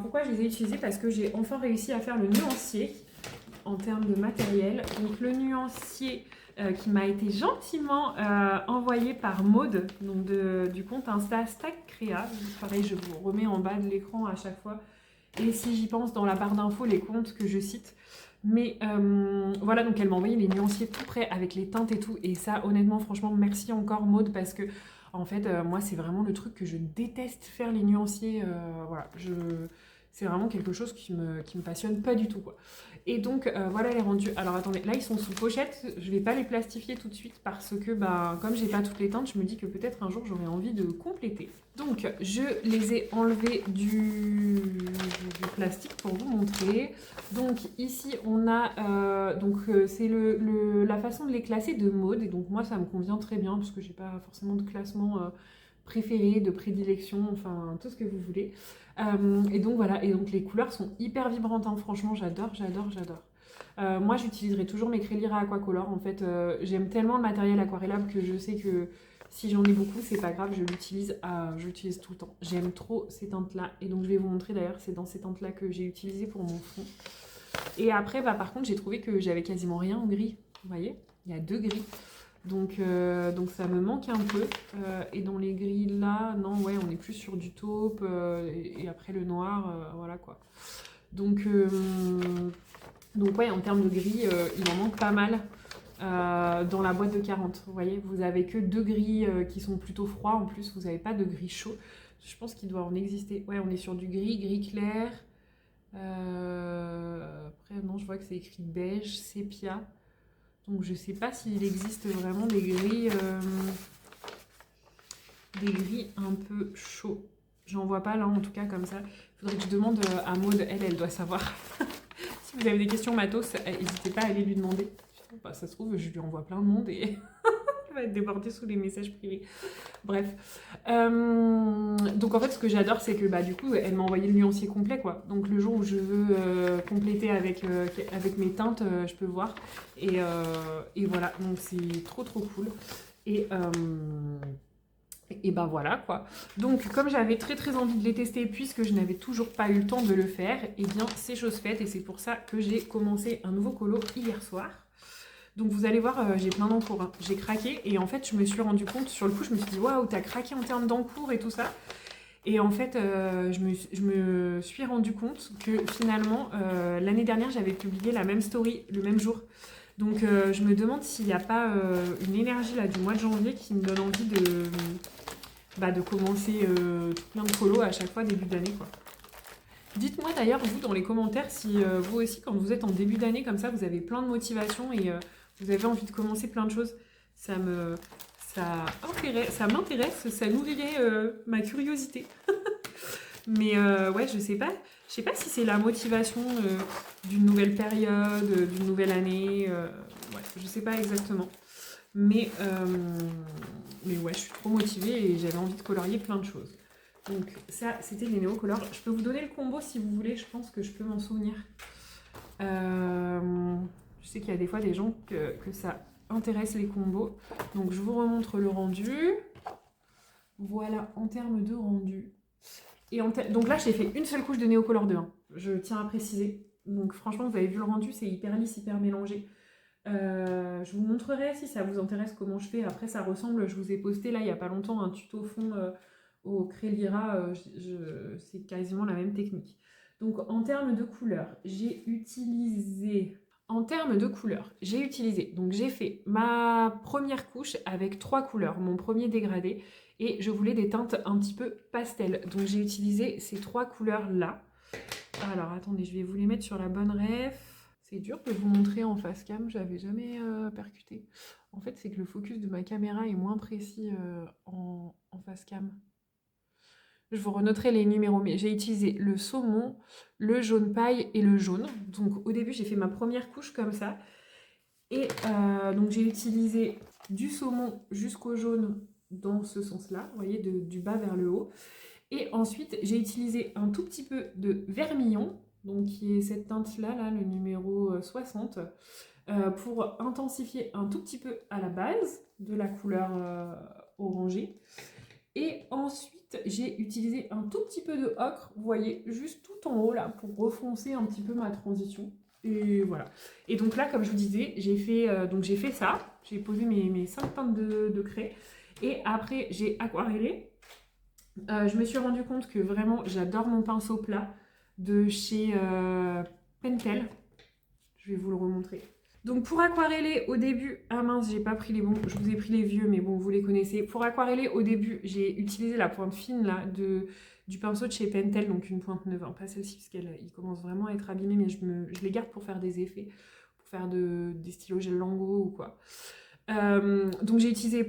pourquoi je les ai utilisés? Parce que j'ai enfin réussi à faire le nuancier en termes de matériel. Donc, le nuancier qui m'a été gentiment envoyé par Maude, donc du compte Insta Stack Créa. Pareil, je vous remets en bas de l'écran à chaque fois. Et si j'y pense, dans la barre d'infos, les comptes que je cite. Mais voilà, donc elle m'a envoyé les nuanciers tout prêts avec les teintes et tout. Et ça, honnêtement, franchement, merci encore Maude parce que, en fait, moi, c'est vraiment le truc que je déteste faire les nuanciers. Voilà, c'est vraiment quelque chose qui me passionne pas du tout, quoi. Et donc, voilà les rendus. Alors, attendez, là, ils sont sous pochette. Je vais pas les plastifier tout de suite parce que, bah, comme j'ai pas toutes les teintes, je me dis que peut-être un jour, j'aurai envie de compléter. Donc, je les ai enlevés du plastique pour vous montrer. Donc, ici, on a... c'est la façon de les classer de Maude. Et donc, moi, ça me convient très bien parce que j'ai pas forcément de classement préféré, de prédilection, enfin, tout ce que vous voulez. Et donc voilà, et donc les couleurs sont hyper vibrantes, hein. Franchement j'adore, j'adore, j'adore. Moi j'utiliserai toujours mes Crélira Aquacolor, en fait j'aime tellement le matériel aquarellable que je sais que si j'en ai beaucoup c'est pas grave, je l'utilise tout le temps. J'aime trop ces teintes là, et donc je vais vous montrer d'ailleurs, c'est dans ces teintes là que j'ai utilisé pour mon fond. Et après par contre j'ai trouvé que j'avais quasiment rien en gris, vous voyez, il y a 2 gris. Donc ça me manque un peu. Et dans les gris là, non, ouais, on est plus sur du taupe et après le noir, voilà quoi. Donc ouais, en termes de gris, il en manque pas mal dans la boîte de 40. Vous voyez, vous avez que 2 gris qui sont plutôt froids. En plus, vous n'avez pas de gris chaud. Je pense qu'il doit en exister. Ouais, on est sur du gris clair. Après, non, je vois que c'est écrit beige, sépia. Donc je sais pas s'il existe vraiment des gris un peu chauds. J'en vois pas là en tout cas comme ça. Il faudrait que je demande à Maude, elle doit savoir. Si vous avez des questions matos, n'hésitez pas à aller lui demander. Bah, ça se trouve, je lui envoie plein de monde et elle va être débordée sous les messages privés. Bref. Donc en fait, ce que j'adore, c'est que bah, du coup, elle m'a envoyé le nuancier complet, quoi. Donc le jour où je veux compléter avec mes teintes, je peux voir. Et voilà, donc c'est trop cool. Et ben voilà quoi. Donc comme j'avais très envie de les tester puisque je n'avais toujours pas eu le temps de le faire, et bien c'est chose faite et c'est pour ça que j'ai commencé un nouveau colo hier soir. Donc vous allez voir, j'ai plein d'encours, hein. J'ai craqué et en fait je me suis rendu compte, sur le coup je me suis dit waouh, t'as craqué en termes d'encours et tout ça. Et en fait je me suis rendu compte que finalement l'année dernière j'avais publié la même story le même jour. Donc je me demande s'il n'y a pas une énergie là du mois de janvier qui me donne envie de commencer tout plein de colos à chaque fois début d'année, quoi. Dites-moi d'ailleurs vous dans les commentaires si vous aussi quand vous êtes en début d'année comme ça vous avez plein de motivation et vous avez envie de commencer plein de choses. Ça m'intéresse, ça nourrirait ma curiosité. Mais ouais, je sais pas. Je sais pas si c'est la motivation d'une nouvelle période, d'une nouvelle année, ouais, je sais pas exactement. Mais, ouais, je suis trop motivée et j'avais envie de colorier plein de choses. Donc ça, c'était les néocolores. Je peux vous donner le combo si vous voulez, je pense que je peux m'en souvenir. Je sais qu'il y a des fois des gens que ça intéresse les combos. Donc je vous remontre le rendu. Voilà, en termes de rendu. Et donc là, j'ai fait une seule couche de néocolore 2. Hein. Je tiens à préciser. Donc franchement, vous avez vu le rendu, c'est hyper lisse, hyper mélangé. Je vous montrerai si ça vous intéresse comment je fais. Après, ça ressemble, je vous ai posté là il n'y a pas longtemps un tuto fond au Crélira. C'est quasiment la même technique. Donc en termes de couleurs, j'ai utilisé... donc j'ai fait ma première couche avec 3 couleurs, mon premier dégradé, et je voulais des teintes un petit peu pastel. Donc j'ai utilisé ces 3 couleurs-là. Alors attendez, je vais vous les mettre sur la bonne ref. C'est dur de vous montrer en face cam, j'avais jamais percuté. En fait, c'est que le focus de ma caméra est moins précis en face cam. Je vous renoterai les numéros, mais j'ai utilisé le saumon, le jaune paille et le jaune. Donc au début, j'ai fait ma première couche comme ça. Et donc j'ai utilisé du saumon jusqu'au jaune dans ce sens-là, vous voyez, du bas vers le haut. Et ensuite, j'ai utilisé un tout petit peu de vermillon, donc qui est cette teinte-là, là, le numéro 60, pour intensifier un tout petit peu à la base de la couleur orangée. Et ensuite, j'ai utilisé un tout petit peu de ocre, vous voyez, juste tout en haut, là, pour refoncer un petit peu ma transition. Et voilà. Et donc là, comme je vous disais, j'ai fait ça. J'ai posé mes 5 teintes de craie. Et après, j'ai aquarellé. Je me suis rendu compte que vraiment, j'adore mon pinceau plat de chez Pentel. Je vais vous le remontrer. Donc pour aquareller au début, ah mince, j'ai pas pris les bons, je vous ai pris les vieux, mais bon, vous les connaissez. Pour aquareller au début, j'ai utilisé la pointe fine là du pinceau de chez Pentel, donc une pointe neuve, hein, pas celle-ci parce qu'il commence vraiment à être abîmé, mais je les garde pour faire des effets, pour faire des stylos gel Lango ou quoi. Donc j'ai utilisé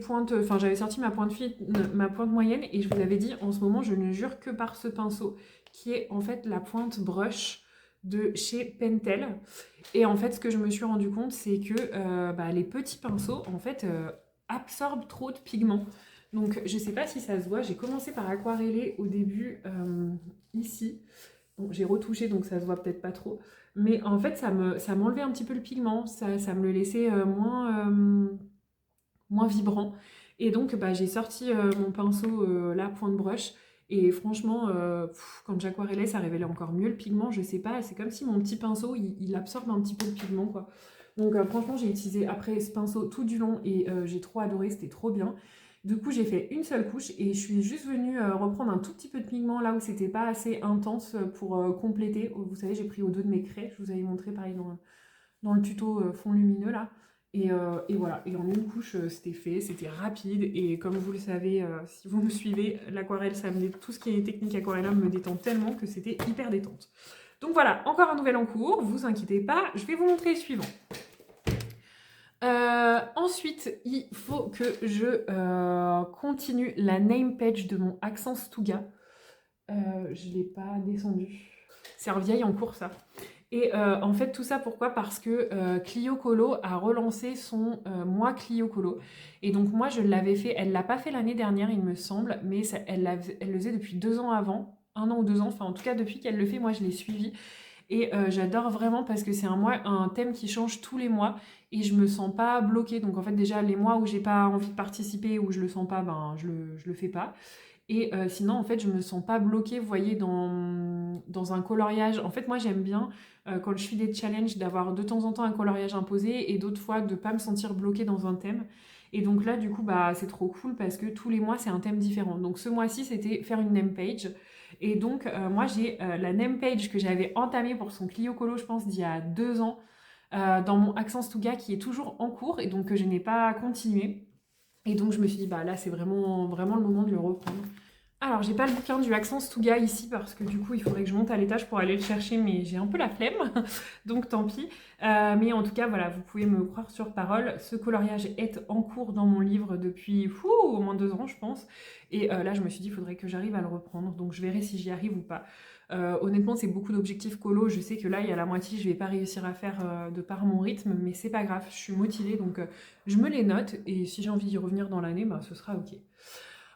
j'avais sorti ma pointe fine, ma pointe moyenne, et je vous avais dit, en ce moment, je ne jure que par ce pinceau, qui est en fait la pointe brush de chez Pentel. Et en fait, ce que je me suis rendu compte, c'est que les petits pinceaux, en fait, absorbent trop de pigments. Donc, je sais pas si ça se voit, j'ai commencé par aquareller au début, ici. Bon, j'ai retouché, donc ça se voit peut-être pas trop. Mais en fait, ça m'enlevait un petit peu le pigment, ça me le laissait moins vibrant. Et donc, j'ai sorti mon pinceau, la pointe brush. Et franchement, quand j'aquarellais, ça révélait encore mieux le pigment. Je sais pas, c'est comme si mon petit pinceau, il absorbe un petit peu le pigment, quoi. Donc, franchement, j'ai utilisé après ce pinceau tout du long et j'ai trop adoré, c'était trop bien. Du coup, j'ai fait une seule couche et je suis juste venue reprendre un tout petit peu de pigment là où c'était pas assez intense pour compléter. Vous savez, j'ai pris au dos de mes craies. Je vous avais montré pareil dans le tuto fond lumineux là. Et voilà, et en une couche, c'était fait, c'était rapide, et comme vous le savez, si vous me suivez, l'aquarelle, tout ce qui est technique aquarelle me détend tellement que c'était hyper détente. Donc voilà, encore un nouvel en cours, vous inquiétez pas, je vais vous montrer le suivant. Ensuite, il faut que je continue la name page de mon Accent Touga. Je ne l'ai pas descendu. C'est un vieil en cours, ça. Et en fait, tout ça, pourquoi? Parce que Clio Colo a relancé son mois Clio Colo. Et donc, moi, je l'avais fait. Elle ne l'a pas fait l'année dernière, il me semble, mais elle le faisait depuis 2 ans avant, 1 an ou 2 ans. Enfin, en tout cas, depuis qu'elle le fait, moi, je l'ai suivi. Et j'adore vraiment parce que c'est un thème qui change tous les mois et je me sens pas bloquée. Donc, en fait, déjà, les mois où j'ai pas envie de participer, où je le sens pas, je le fais pas. Et sinon, en fait, je me sens pas bloquée, vous voyez, dans un coloriage. En fait, moi, j'aime bien, quand je fais des challenges, d'avoir de temps en temps un coloriage imposé et d'autres fois de pas me sentir bloquée dans un thème. Et donc là, du coup, c'est trop cool parce que tous les mois, c'est un thème différent. Donc ce mois-ci, c'était faire une name page. Et donc, moi, j'ai la name page que j'avais entamée pour son Clio Colo, je pense, d'il y a 2 ans, dans mon Accent Touga, qui est toujours en cours et donc que je n'ai pas continué. Et donc je me suis dit, là c'est vraiment, vraiment le moment de le reprendre. Alors j'ai pas le bouquin du Accent Touga ici parce que du coup il faudrait que je monte à l'étage pour aller le chercher, mais j'ai un peu la flemme, donc tant pis. Mais en tout cas voilà, vous pouvez me croire sur parole, ce coloriage est en cours dans mon livre depuis au moins 2 ans je pense. Et là je me suis dit il faudrait que j'arrive à le reprendre, donc je verrai si j'y arrive ou pas. Honnêtement, c'est beaucoup d'objectifs colo. Je sais que là, il y a la moitié, je vais pas réussir à faire de par mon rythme, mais c'est pas grave, je suis motivée, donc je me les note, et si j'ai envie d'y revenir dans l'année, bah, ce sera ok.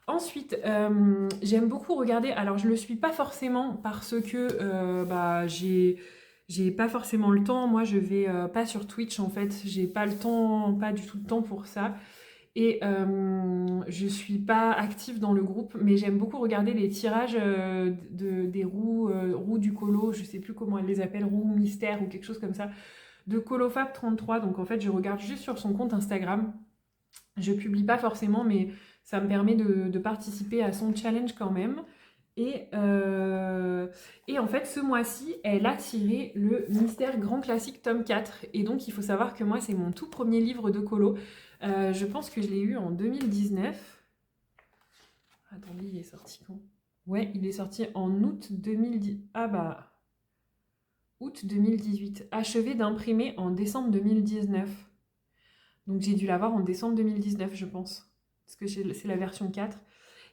Ensuite, j'aime beaucoup regarder, alors je le suis pas forcément parce que bah, j'ai pas forcément le temps. Moi, je vais pas sur Twitch en fait, j'ai pas le temps, pas du tout le temps pour ça. Et je suis pas active dans le groupe, mais j'aime beaucoup regarder les tirages des roues du colo, je sais plus comment elle les appelle, roues mystère ou quelque chose comme ça, de ColoFab33. Donc en fait, je regarde juste sur son compte Instagram. Je publie pas forcément, mais ça me permet de participer à son challenge quand même. Et, euh, et en fait, ce mois-ci, elle a tiré le Mystère Grand Classique tome 4. Et donc, il faut savoir que moi, c'est mon tout premier livre de colo. Je pense que je l'ai eu en 2019. Attendez, il est sorti quand? Ouais, il est sorti en août 2010. Ah bah, août 2018. Achevé d'imprimer en décembre 2019. Donc, j'ai dû l'avoir en décembre 2019, je pense. Parce que c'est la version 4.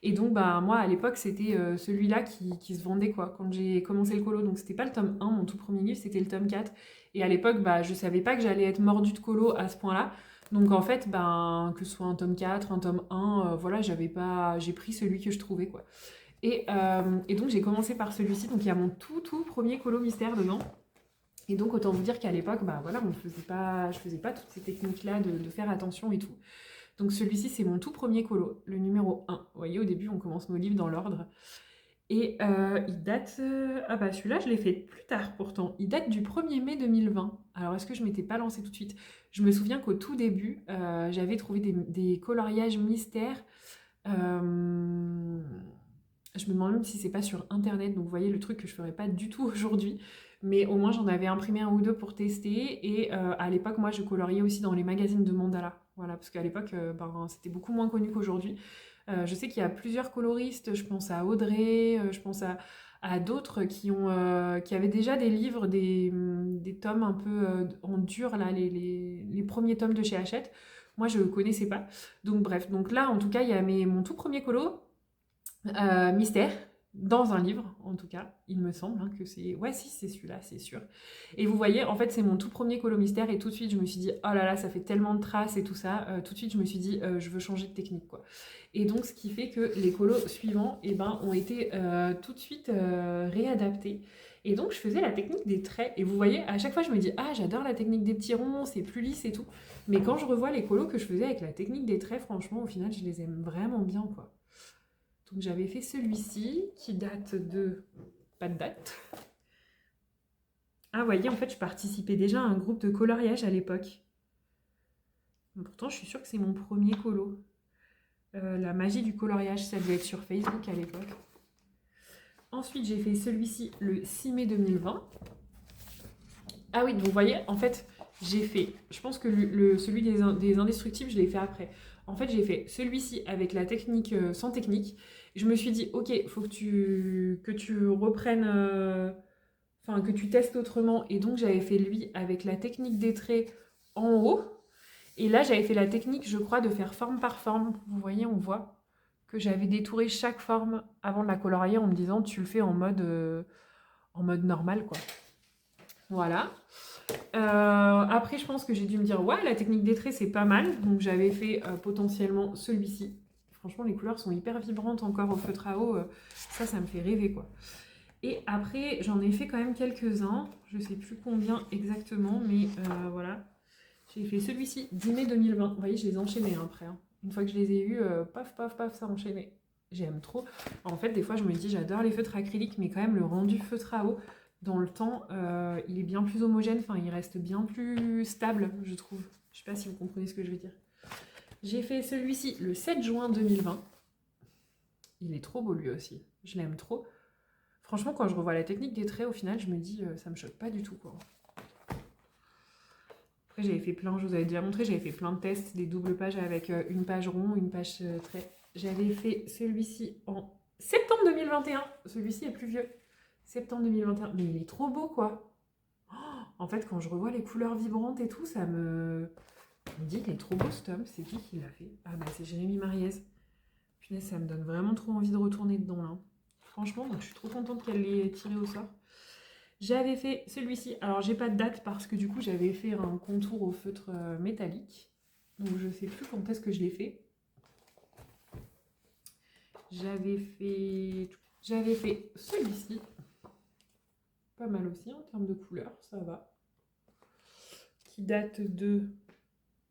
Et donc, bah, moi, à l'époque, c'était celui-là qui se vendait, quoi, quand j'ai commencé le colo. Donc, c'était pas le tome 1, mon tout premier livre, c'était le tome 4. Et à l'époque, bah, je savais pas que j'allais être mordue de colo à ce point-là. Donc, en fait, ben, que ce soit un tome 4, un tome 1, voilà, j'ai pris celui que je trouvais, quoi. Et donc, j'ai commencé par celui-ci. Donc, il y a mon tout premier colo mystère dedans. Et donc, autant vous dire qu'à l'époque, bah, voilà, je faisais pas toutes ces techniques-là de faire attention et tout. Donc celui-ci, c'est mon tout premier colo, le numéro 1. Vous voyez, au début, on commence nos livres dans l'ordre. Et il date... Ah bah celui-là, je l'ai fait plus tard pourtant. Il date du 1er mai 2020. Alors, est-ce que je m'étais pas lancée tout de suite? Je me souviens qu'au tout début, j'avais trouvé des coloriages mystères. Euh, Je me demande même si c'est pas sur Internet. Donc, vous voyez, le truc que je ferais pas du tout aujourd'hui. Mais au moins, j'en avais imprimé un ou deux pour tester. Et à l'époque, moi, je coloriais aussi dans les magazines de mandala. Voilà, parce qu'à l'époque, ben, c'était beaucoup moins connu qu'aujourd'hui. Je sais qu'il y a plusieurs coloristes. Je pense à Audrey, je pense à d'autres qui avaient déjà des livres, des tomes un peu en dur, là, les premiers tomes de chez Hachette. Moi, je ne connaissais pas. Donc, bref. Donc là, en tout cas, il y a mon tout premier colo. Mystère, dans un livre, en tout cas, il me semble hein, que c'est... Ouais, si, c'est celui-là, c'est sûr. Et vous voyez, en fait, c'est mon tout premier colo mystère, et tout de suite, je me suis dit, oh là là, ça fait tellement de traces et tout ça. Tout de suite, je me suis dit, je veux changer de technique, quoi. Et donc, ce qui fait que les colos suivants, eh ben, ont été tout de suite réadaptés. Et donc, je faisais la technique des traits. Et vous voyez, à chaque fois, je me dis, ah, j'adore la technique des petits ronds, c'est plus lisse et tout. Mais quand je revois les colos que je faisais avec la technique des traits, franchement, au final, je les aime vraiment bien, quoi. Donc j'avais fait celui-ci qui date de... Pas de date. Ah, vous voyez, en fait, je participais déjà à un groupe de coloriage à l'époque. Pourtant, je suis sûre que c'est mon premier colo. La magie du coloriage, ça devait être sur Facebook à l'époque. Ensuite, j'ai fait celui-ci le 6 mai 2020. Ah oui, donc vous voyez, en fait, j'ai fait... Je pense que celui des indestructibles, je l'ai fait après. En fait, j'ai fait celui-ci avec la technique sans technique. Je me suis dit, ok, il faut que tu reprennes... Enfin, que tu testes autrement. Et donc, j'avais fait lui avec la technique des traits en haut. Et là, j'avais fait la technique, je crois, de faire forme par forme. Vous voyez, on voit que j'avais détouré chaque forme avant de la colorier en me disant, tu le fais en mode normal, quoi. Voilà. Après, je pense que j'ai dû me dire, ouais, la technique des traits, c'est pas mal. Donc, j'avais fait potentiellement celui-ci. Franchement, les couleurs sont hyper vibrantes encore au feutre à eau. Ça me fait rêver, quoi. Et après, j'en ai fait quand même quelques-uns. Je sais plus combien exactement, mais voilà. J'ai fait celui-ci, 10 mai 2020. Vous voyez, je les ai enchaînés hein, après. Hein. Une fois que je les ai eus, paf, paf, paf, ça a enchaîné. J'aime trop. En fait, des fois, je me dis, j'adore les feutres acryliques, mais quand même, le rendu feutre à eau, dans le temps, il est bien plus homogène. Enfin, il reste bien plus stable, je trouve. Je sais pas si vous comprenez ce que je veux dire. J'ai fait celui-ci le 7 juin 2020. Il est trop beau, lui aussi. Je l'aime trop. Franchement, quand je revois la technique des traits, au final, je me dis, ça me choque pas du tout, quoi. Après, j'avais fait plein, je vous avais déjà montré, j'avais fait plein de tests, des doubles pages avec une page rond, une page trait. J'avais fait celui-ci en septembre 2021. Celui-ci est plus vieux. Septembre 2021. Mais il est trop beau, quoi. Oh, en fait, quand je revois les couleurs vibrantes et tout, ça me... On me dit qu'il est trop beau, ce tome. C'est qui l'a fait? Ah bah, c'est Jérémy Mariez. Punaise, ça me donne vraiment trop envie de retourner dedans, là. franchement, donc je suis trop contente qu'elle l'ait tiré au sort. J'avais fait celui-ci, alors j'ai pas de date parce que du coup j'avais fait un contour au feutre métallique, donc je sais plus quand est-ce que je l'ai fait. J'avais fait celui-ci, pas mal aussi en termes de couleur, ça va, qui date du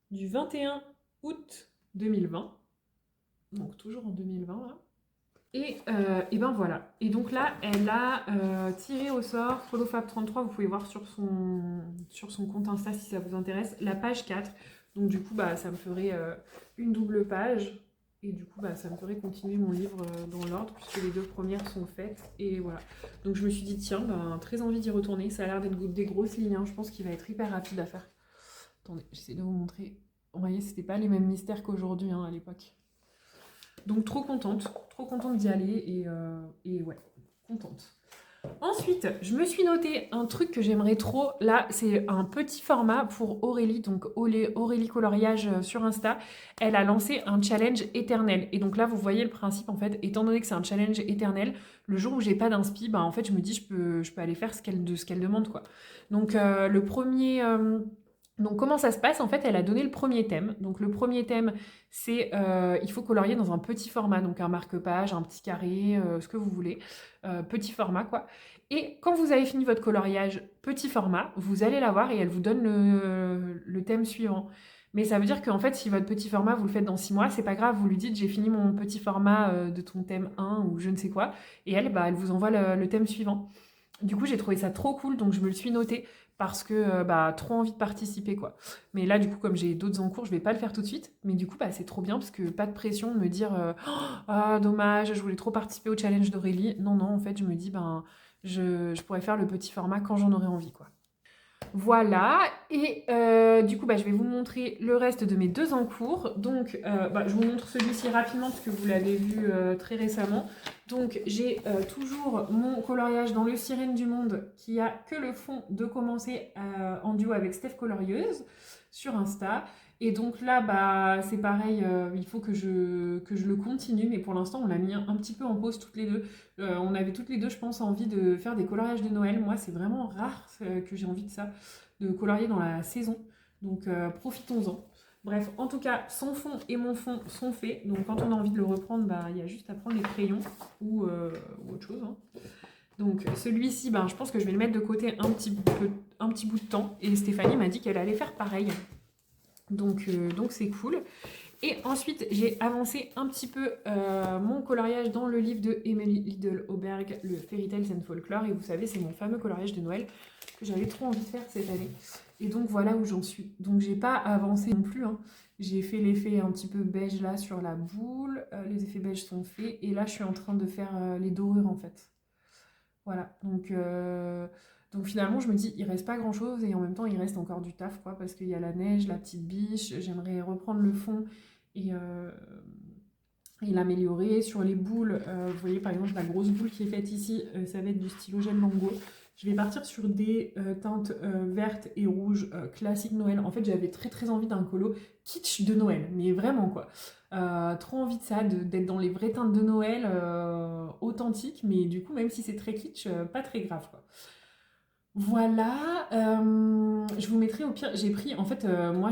21 août 2020, donc toujours en 2020 là. Et ben voilà. Et donc là, elle a tiré au sort FollowFab33. Vous pouvez voir sur son compte Insta si ça vous intéresse. La page 4. Donc du coup, bah, ça me ferait une double page. Et du coup, bah, ça me ferait continuer mon livre dans l'ordre puisque les 2 premières sont faites. Et voilà. Donc je me suis dit, tiens, bah, très envie d'y retourner. Ça a l'air d'être des grosses lignes. Hein. Je pense qu'il va être hyper rapide à faire. Attendez, j'essaie de vous montrer. Vous voyez, c'était pas les mêmes mystères qu'aujourd'hui hein, à l'époque. Donc trop contente d'y aller et ouais, contente. Ensuite, je me suis noté un truc que j'aimerais trop. Là, c'est un petit format pour Aurélie, donc Aurélie Coloriage sur Insta. Elle a lancé un challenge éternel. Et donc là, vous voyez le principe, en fait, étant donné que c'est un challenge éternel, le jour où j'ai pas d'inspi, bah en fait, je me dis, je peux aller faire ce qu'elle demande, quoi. Donc le premier... Donc comment ça se passe? En fait, elle a donné le premier thème. Donc le premier thème, c'est il faut colorier dans un petit format, donc un marque-page, un petit carré, ce que vous voulez. Petit format, quoi. Et quand vous avez fini votre coloriage petit format, vous allez la voir et elle vous donne le thème suivant. Mais ça veut dire qu'en fait, si votre petit format, vous le faites dans 6 mois, c'est pas grave, vous lui dites j'ai fini mon petit format de ton thème 1 ou je ne sais quoi. Et elle, bah, elle vous envoie le thème suivant. Du coup, j'ai trouvé ça trop cool, donc je me le suis noté parce que bah, trop envie de participer quoi. Mais là, du coup, comme j'ai d'autres en cours, je vais pas le faire tout de suite. Mais du coup, bah, c'est trop bien parce que pas de pression de me dire ah dommage, je voulais trop participer au challenge d'Aurélie. Non, non, en fait, je me dis ben je pourrais faire le petit format quand j'en aurai envie quoi. Voilà, et du coup, bah, je vais vous montrer le reste de mes 2 en cours. Donc, bah, je vous montre celui-ci rapidement parce que vous l'avez vu très récemment. Donc, j'ai toujours mon coloriage dans le Sirène du Monde qui a que le fond de commencer en duo avec Steph Colorieuse sur Insta. Et donc là, bah, c'est pareil, il faut que je le continue, mais pour l'instant, on l'a mis un petit peu en pause toutes les deux. On avait toutes les deux, je pense, envie de faire des coloriages de Noël. Moi, c'est vraiment rare que j'ai envie de ça, de colorier dans la saison. Donc, profitons-en. Bref, en tout cas, son fond et mon fond sont faits. Donc, quand on a envie de le reprendre, bah, il y a juste à prendre les crayons ou autre chose. Hein. Donc, celui-ci, ben, je pense que je vais le mettre de côté un petit bout de temps. Et Stéphanie m'a dit qu'elle allait faire pareil. Donc c'est cool. Et ensuite, j'ai avancé un petit peu mon coloriage dans le livre de Emily Lidl-Auberg, le Fairy Tales and Folklore. Et vous savez, c'est mon fameux coloriage de Noël que j'avais trop envie de faire cette année. Et donc, voilà où j'en suis. Donc, j'ai pas avancé non plus. Hein. J'ai fait l'effet un petit peu beige là sur la boule. Les effets beige sont faits. Et là, je suis en train de faire les dorures en fait. Voilà. Donc finalement, je me dis, il reste pas grand-chose et en même temps, il reste encore du taf, quoi, parce qu'il y a la neige, la petite biche, j'aimerais reprendre le fond et l'améliorer. Sur les boules, vous voyez par exemple la grosse boule qui est faite ici, ça va être du stylo gel Mango. Je vais partir sur des teintes vertes et rouges classiques Noël. En fait, j'avais très très envie d'un colo kitsch de Noël, mais vraiment quoi. Trop envie de ça, d'être dans les vraies teintes de Noël authentiques, mais du coup, même si c'est très kitsch, pas très grave quoi. Voilà, je vous mettrai au pire. J'ai pris, en fait, moi,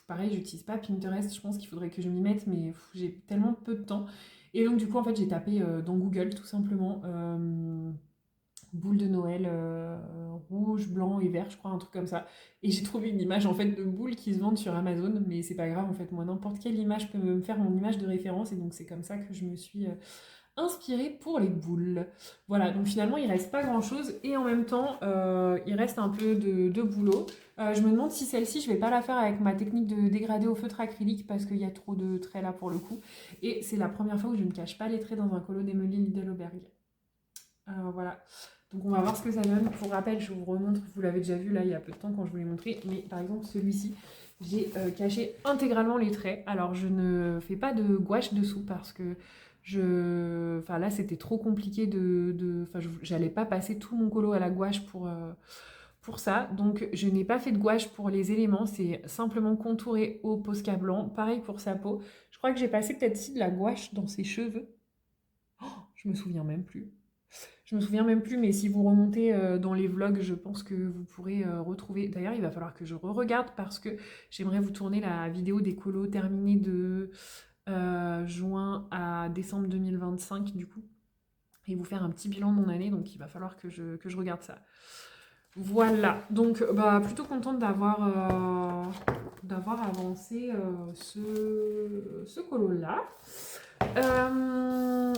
pareil, j'utilise pas Pinterest. Je pense qu'il faudrait que je m'y mette, mais j'ai tellement peu de temps. Et donc, du coup, en fait, j'ai tapé dans Google tout simplement boule de Noël rouge, blanc et vert, je crois, un truc comme ça. Et j'ai trouvé une image en fait de boules qui se vendent sur Amazon, mais c'est pas grave en fait. Moi, n'importe quelle image peut me faire mon image de référence, et donc c'est comme ça que je me suis inspirée pour les boules. Voilà, donc finalement il reste pas grand chose et en même temps il reste un peu de boulot. Je me demande si celle-ci je vais pas la faire avec ma technique de dégradé au feutre acrylique parce qu'il y a trop de traits là pour le coup. Et c'est la première fois où je ne cache pas les traits dans un colo d'Emily Lidl-Auberg. Voilà, donc on va voir ce que ça donne. Pour rappel, je vous remontre, vous l'avez déjà vu là il y a peu de temps quand je vous l'ai montré, mais par exemple celui-ci, j'ai caché intégralement les traits. Alors je ne fais pas de gouache dessous parce que enfin là c'était trop compliqué enfin j'allais pas passer tout mon colo à la gouache pour ça, donc je n'ai pas fait de gouache pour les éléments, c'est simplement contouré au Posca blanc, pareil pour sa peau. Je crois que j'ai passé peut-être de la gouache dans ses cheveux, je me souviens même plus. Je me souviens même plus, mais si vous remontez dans les vlogs, je pense que vous pourrez retrouver. D'ailleurs, il va falloir que je re-regarde parce que j'aimerais vous tourner la vidéo des colos terminée de juin à décembre 2025 du coup. Et vous faire un petit bilan de mon année, donc il va falloir que je regarde ça. Voilà, donc bah, plutôt contente d'avoir avancé ce colo-là.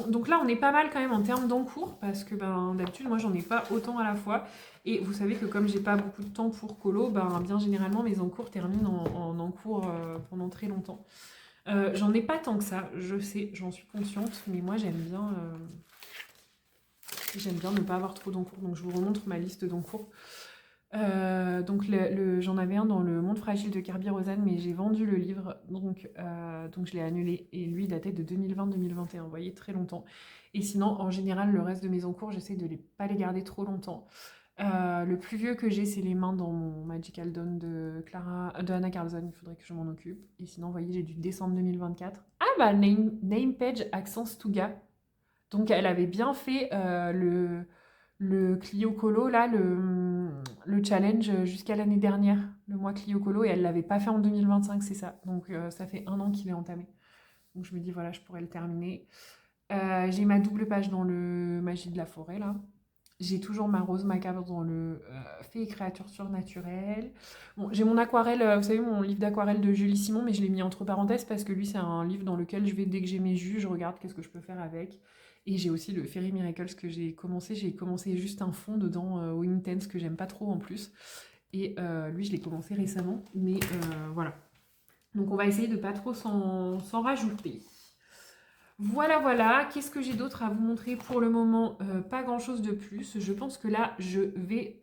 Donc là, on est pas mal quand même en termes d'encours, parce que ben, d'habitude, moi, j'en ai pas autant à la fois. Et vous savez que comme j'ai pas beaucoup de temps pour colo, ben, bien généralement, mes encours terminent en encours pendant très longtemps. J'en ai pas tant que ça, je sais, j'en suis consciente, mais moi, j'aime bien ne pas avoir trop d'encours, donc je vous remontre ma liste d'encours. Donc j'en avais un dans Le Monde fragile de Kerby Rosanes, mais j'ai vendu le livre, donc je l'ai annulé. Et lui, il datait de 2020-2021, vous voyez, très longtemps. Et sinon, en général, le reste de mes encours, j'essaie de pas les garder trop longtemps. Le plus vieux que j'ai, c'est Les mains dans mon Magical Dawn de Anna Carlson, il faudrait que je m'en occupe. Et sinon, vous voyez, j'ai du décembre 2024. Ah bah, name page Accent Stuga. Donc elle avait bien fait le Clio Colo, là, le challenge jusqu'à l'année dernière, le mois Clio Colo, et elle l'avait pas fait en 2025, c'est ça. Donc ça fait 1 an qu'il est entamé. Donc je me dis, voilà, je pourrais le terminer. J'ai ma double page dans le Magie de la forêt, là. J'ai toujours ma rose macabre dans le Fées et créatures surnaturelles. Bon, j'ai mon aquarelle, vous savez, mon livre d'aquarelle de Julie Simon, mais je l'ai mis entre parenthèses parce que lui, c'est un livre dans lequel je vais, dès que j'ai mes jus, je regarde qu'est-ce que je peux faire avec. Et j'ai aussi le Fairy Miracles que j'ai commencé. J'ai commencé juste un fond dedans, Wing Tense, que j'aime pas trop en plus. Et lui, je l'ai commencé récemment. Mais voilà. Donc on va essayer de pas trop s'en rajouter. Voilà, voilà. Qu'est-ce que j'ai d'autre à vous montrer pour le moment? Pas grand-chose de plus. Je pense que là, je vais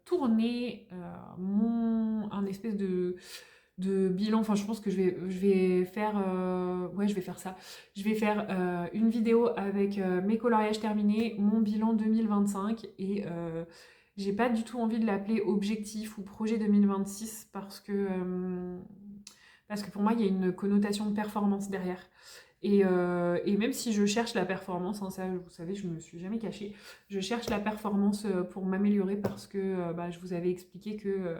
tourner un espèce de bilan. Enfin, je pense que je vais faire... ouais, je vais faire ça. Je vais faire une vidéo avec mes coloriages terminés, mon bilan 2025 et... j'ai pas du tout envie de l'appeler objectif ou projet 2026 parce que pour moi, il y a une connotation de performance derrière. Et même si je cherche la performance, hein, ça vous savez, je me suis jamais cachée, je cherche la performance pour m'améliorer parce que bah, je vous avais expliqué que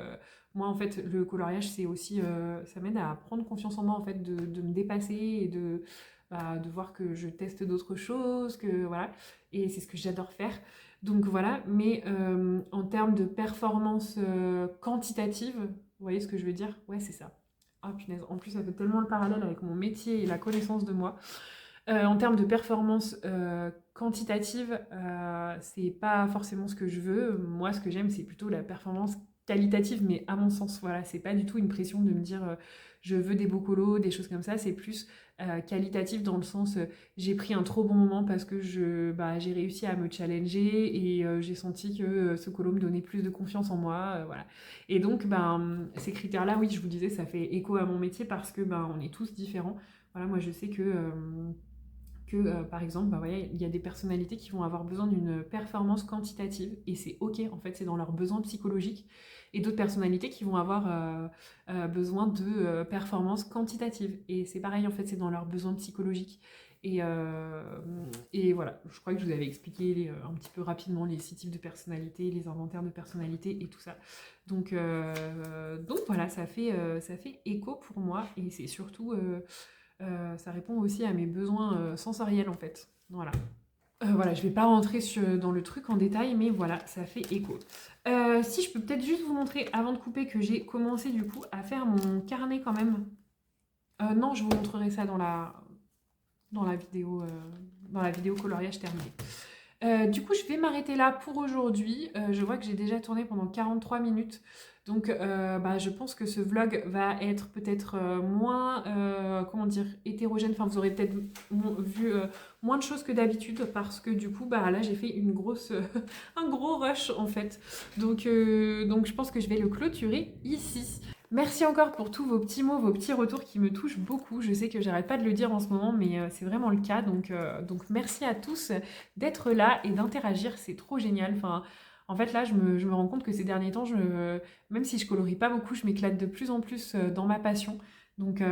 moi en fait le coloriage c'est aussi, ça m'aide à prendre confiance en moi en fait, de me dépasser et de voir que je teste d'autres choses, que voilà, et c'est ce que j'adore faire. Donc voilà, mais en termes de performance quantitative, vous voyez ce que je veux dire? Ouais, c'est ça. Ah punaise, en plus ça fait tellement le parallèle avec mon métier et la connaissance de moi. En termes de performance quantitative, c'est pas forcément ce que je veux. Moi, ce que j'aime, c'est plutôt la performance qualitative, mais à mon sens, voilà, c'est pas du tout une pression de me dire je veux des beaux colos, des choses comme ça. C'est plus qualitatif dans le sens j'ai pris un trop bon moment parce que j'ai réussi à me challenger et j'ai senti que ce colo me donnait plus de confiance en moi, voilà. Et donc, ces critères-là, oui, je vous disais, ça fait écho à mon métier parce que on est tous différents. Voilà, moi, je sais que par exemple, voyez, il y a des personnalités qui vont avoir besoin d'une performance quantitative et c'est ok, en fait, c'est dans leurs besoins psychologiques. Et d'autres personnalités qui vont avoir besoin de performance quantitative. Et c'est pareil, en fait, c'est dans leurs besoins psychologiques. Et, euh, et voilà, je crois que je vous avais expliqué un petit peu rapidement les 6 types de personnalités, les inventaires de personnalités et tout ça. Donc voilà, ça fait écho pour moi et c'est surtout... ça répond aussi à mes besoins sensoriels en fait. Voilà. Voilà, je vais pas rentrer dans le truc en détail, mais voilà, ça fait écho. Si je peux peut-être juste vous montrer avant de couper que j'ai commencé du coup à faire mon carnet quand même. Non, je vous montrerai ça dans la vidéo coloriage terminée. Du coup, je vais m'arrêter là pour aujourd'hui. Je vois que j'ai déjà tourné pendant 43 minutes. Donc, je pense que ce vlog va être peut-être moins, comment dire, hétérogène. Enfin, vous aurez peut-être vu moins de choses que d'habitude parce que du coup, là, j'ai fait un gros rush en fait. Donc, je pense que je vais le clôturer ici. Merci encore pour tous vos petits mots, vos petits retours qui me touchent beaucoup. Je sais que j'arrête pas de le dire en ce moment, mais c'est vraiment le cas. Donc merci à tous d'être là et d'interagir, c'est trop génial. Enfin, en fait, là, je me rends compte que ces derniers temps, même si je colorie pas beaucoup, je m'éclate de plus en plus dans ma passion. Donc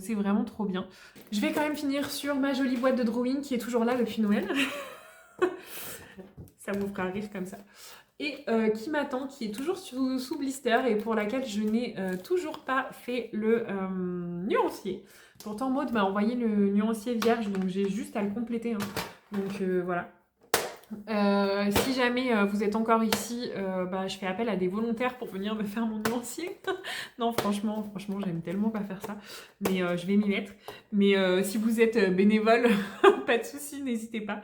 c'est vraiment trop bien. Je vais quand même finir sur ma jolie boîte de drawing qui est toujours là depuis Noël. Ça vous fera rire comme ça. Et qui m'attend, qui est toujours sous blister et pour laquelle je n'ai toujours pas fait le nuancier. Pourtant, Maud m'a envoyé le nuancier vierge, donc j'ai juste à le compléter, hein. Donc voilà. Si jamais vous êtes encore ici, je fais appel à des volontaires pour venir me faire mon nuancier. Non, franchement, j'aime tellement pas faire ça. Mais je vais m'y mettre. Mais si vous êtes bénévole, pas de souci, n'hésitez pas.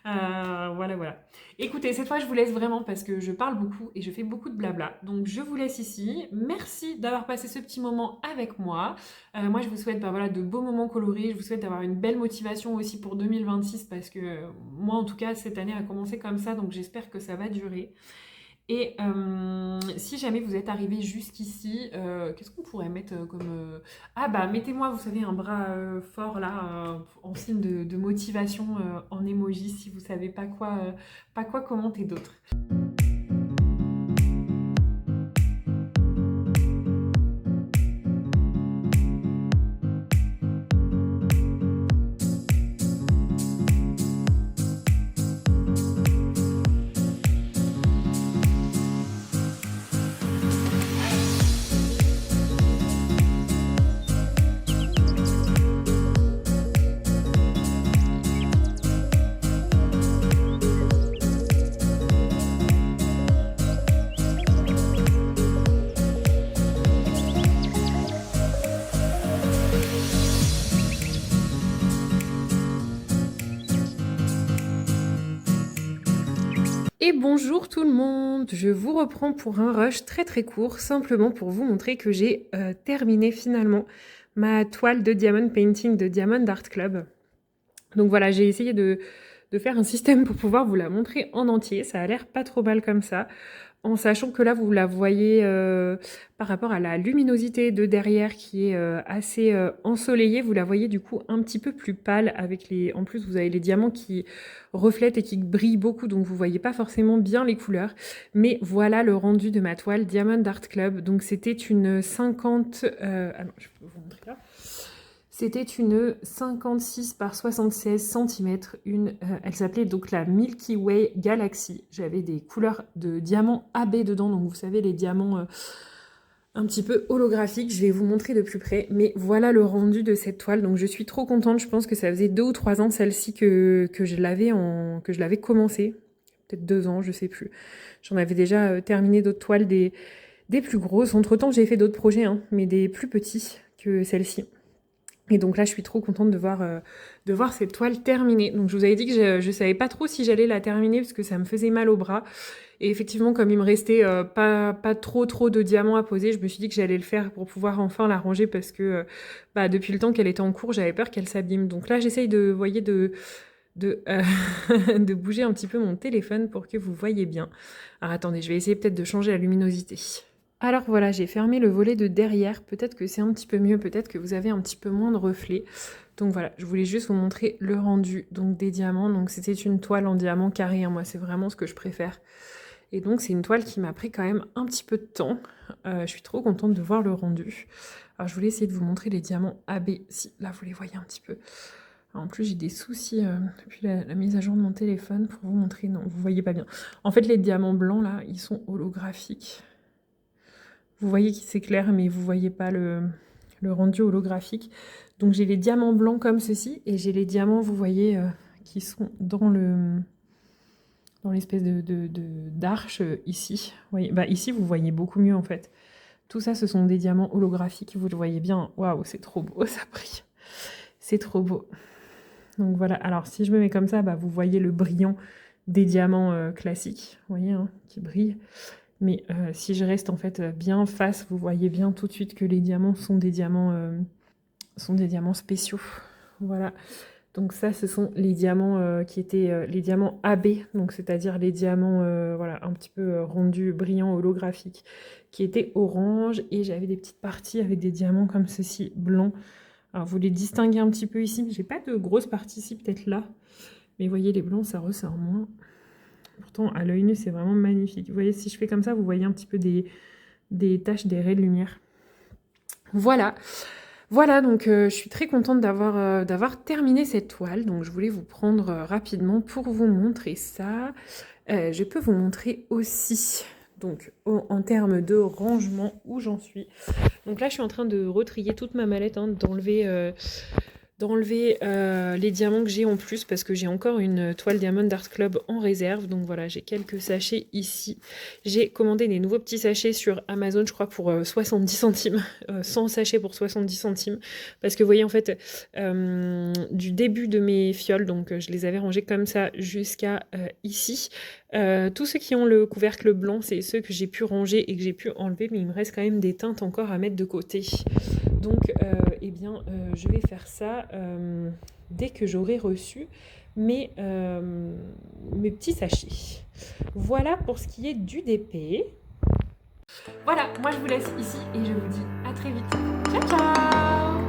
Voilà. Écoutez, cette fois, je vous laisse vraiment parce que je parle beaucoup et je fais beaucoup de blabla. Donc, je vous laisse ici. Merci d'avoir passé ce petit moment avec moi. Moi, je vous souhaite de beaux moments colorés. Je vous souhaite d'avoir une belle motivation aussi pour 2026 parce que moi, en tout cas, cette année a commencé comme ça. Donc, j'espère que ça va durer. Et si jamais vous êtes arrivé jusqu'ici, qu'est-ce qu'on pourrait mettre comme... mettez-moi, vous savez, un bras fort là, en signe de motivation en emoji si vous savez pas quoi commenter d'autre. Et bonjour tout le monde, je vous reprends pour un rush très très court, simplement pour vous montrer que j'ai terminé finalement ma toile de Diamond Painting de Diamond Art Club. Donc voilà, j'ai essayé de faire un système pour pouvoir vous la montrer en entier, ça a l'air pas trop mal comme ça, en sachant que là vous la voyez par rapport à la luminosité de derrière qui est assez ensoleillée, vous la voyez du coup un petit peu plus pâle avec les... En plus vous avez les diamants qui reflètent et qui brillent beaucoup, donc vous voyez pas forcément bien les couleurs. Mais voilà le rendu de ma toile Diamond Art Club. Donc c'était une 50... Ah non, je peux vous montrer là. C'était une 56 par 76 cm. Elle s'appelait donc la Milky Way Galaxy. J'avais des couleurs de diamants AB dedans, donc vous savez les diamants un petit peu holographiques. Je vais vous montrer de plus près, mais voilà le rendu de cette toile. Donc je suis trop contente. Je pense que ça faisait 2 ou 3 ans celle-ci que je l'avais commencé. Peut-être 2 ans, je sais plus. J'en avais déjà terminé d'autres toiles, des plus grosses. Entre-temps, j'ai fait d'autres projets, hein, mais des plus petits que celle-ci. Et donc là, je suis trop contente de voir cette toile terminée. Donc je vous avais dit que je savais pas trop si j'allais la terminer parce que ça me faisait mal au bras. Et effectivement, comme il me restait pas trop de diamants à poser, je me suis dit que j'allais le faire pour pouvoir enfin la ranger parce que depuis le temps qu'elle était en cours, j'avais peur qu'elle s'abîme. Donc là, j'essaye de bouger un petit peu mon téléphone pour que vous voyez bien. Alors attendez, je vais essayer peut-être de changer la luminosité. Alors voilà, j'ai fermé le volet de derrière, peut-être que c'est un petit peu mieux, peut-être que vous avez un petit peu moins de reflets. Donc voilà, je voulais juste vous montrer le rendu donc des diamants. Donc c'était une toile en diamant carré, hein. Moi c'est vraiment ce que je préfère. Et donc c'est une toile qui m'a pris quand même un petit peu de temps. Je suis trop contente de voir le rendu. Alors je voulais essayer de vous montrer les diamants AB, si là vous les voyez un petit peu. Alors, en plus j'ai des soucis depuis la mise à jour de mon téléphone pour vous montrer, non vous voyez pas bien. En fait les diamants blancs là, ils sont holographiques. Vous voyez qu'il s'éclaire, mais vous voyez pas le rendu holographique. Donc j'ai les diamants blancs comme ceci, et j'ai les diamants, vous voyez, qui sont dans l'espèce d'arche ici. Vous voyez, ici, vous voyez beaucoup mieux en fait. Tout ça, ce sont des diamants holographiques, vous le voyez bien. Waouh, c'est trop beau, ça brille. C'est trop beau. Donc voilà, alors si je me mets comme ça, vous voyez le brillant des diamants classiques, vous voyez, hein, qui brillent. Mais si je reste en fait bien face, vous voyez bien tout de suite que les diamants sont des diamants spéciaux. Voilà. Donc ça, ce sont les diamants qui étaient les diamants AB, donc c'est-à-dire les diamants voilà, un petit peu rendus, brillants, holographiques, qui étaient orange. Et j'avais des petites parties avec des diamants comme ceci, blancs. Alors vous les distinguez un petit peu ici. J'ai pas de grosses parties ici, peut-être là. Mais vous voyez, les blancs, ça ressort moins. Pourtant, à l'œil nu, c'est vraiment magnifique. Vous voyez, si je fais comme ça, vous voyez un petit peu des taches, des raies de lumière. Voilà. Voilà, donc je suis très contente d'avoir terminé cette toile, donc je voulais vous prendre rapidement pour vous montrer ça. Je peux vous montrer aussi, donc en termes de rangement, où j'en suis. Donc là, je suis en train de retrier toute ma mallette, hein, d'enlever les diamants que j'ai en plus parce que j'ai encore une toile Diamond Art Club en réserve. Donc voilà, j'ai quelques sachets ici. J'ai commandé des nouveaux petits sachets sur Amazon, je crois pour 70 centimes. 100 sachets pour 70 centimes. Parce que vous voyez en fait, du début de mes fioles, donc je les avais rangés comme ça jusqu'à ici. Tous ceux qui ont le couvercle blanc, c'est ceux que j'ai pu ranger et que j'ai pu enlever, mais il me reste quand même des teintes encore à mettre de côté. Donc, eh bien, je vais faire ça dès que j'aurai reçu mes petits sachets. Voilà pour ce qui est du DP. Voilà, moi je vous laisse ici et je vous dis à très vite. Ciao, ciao!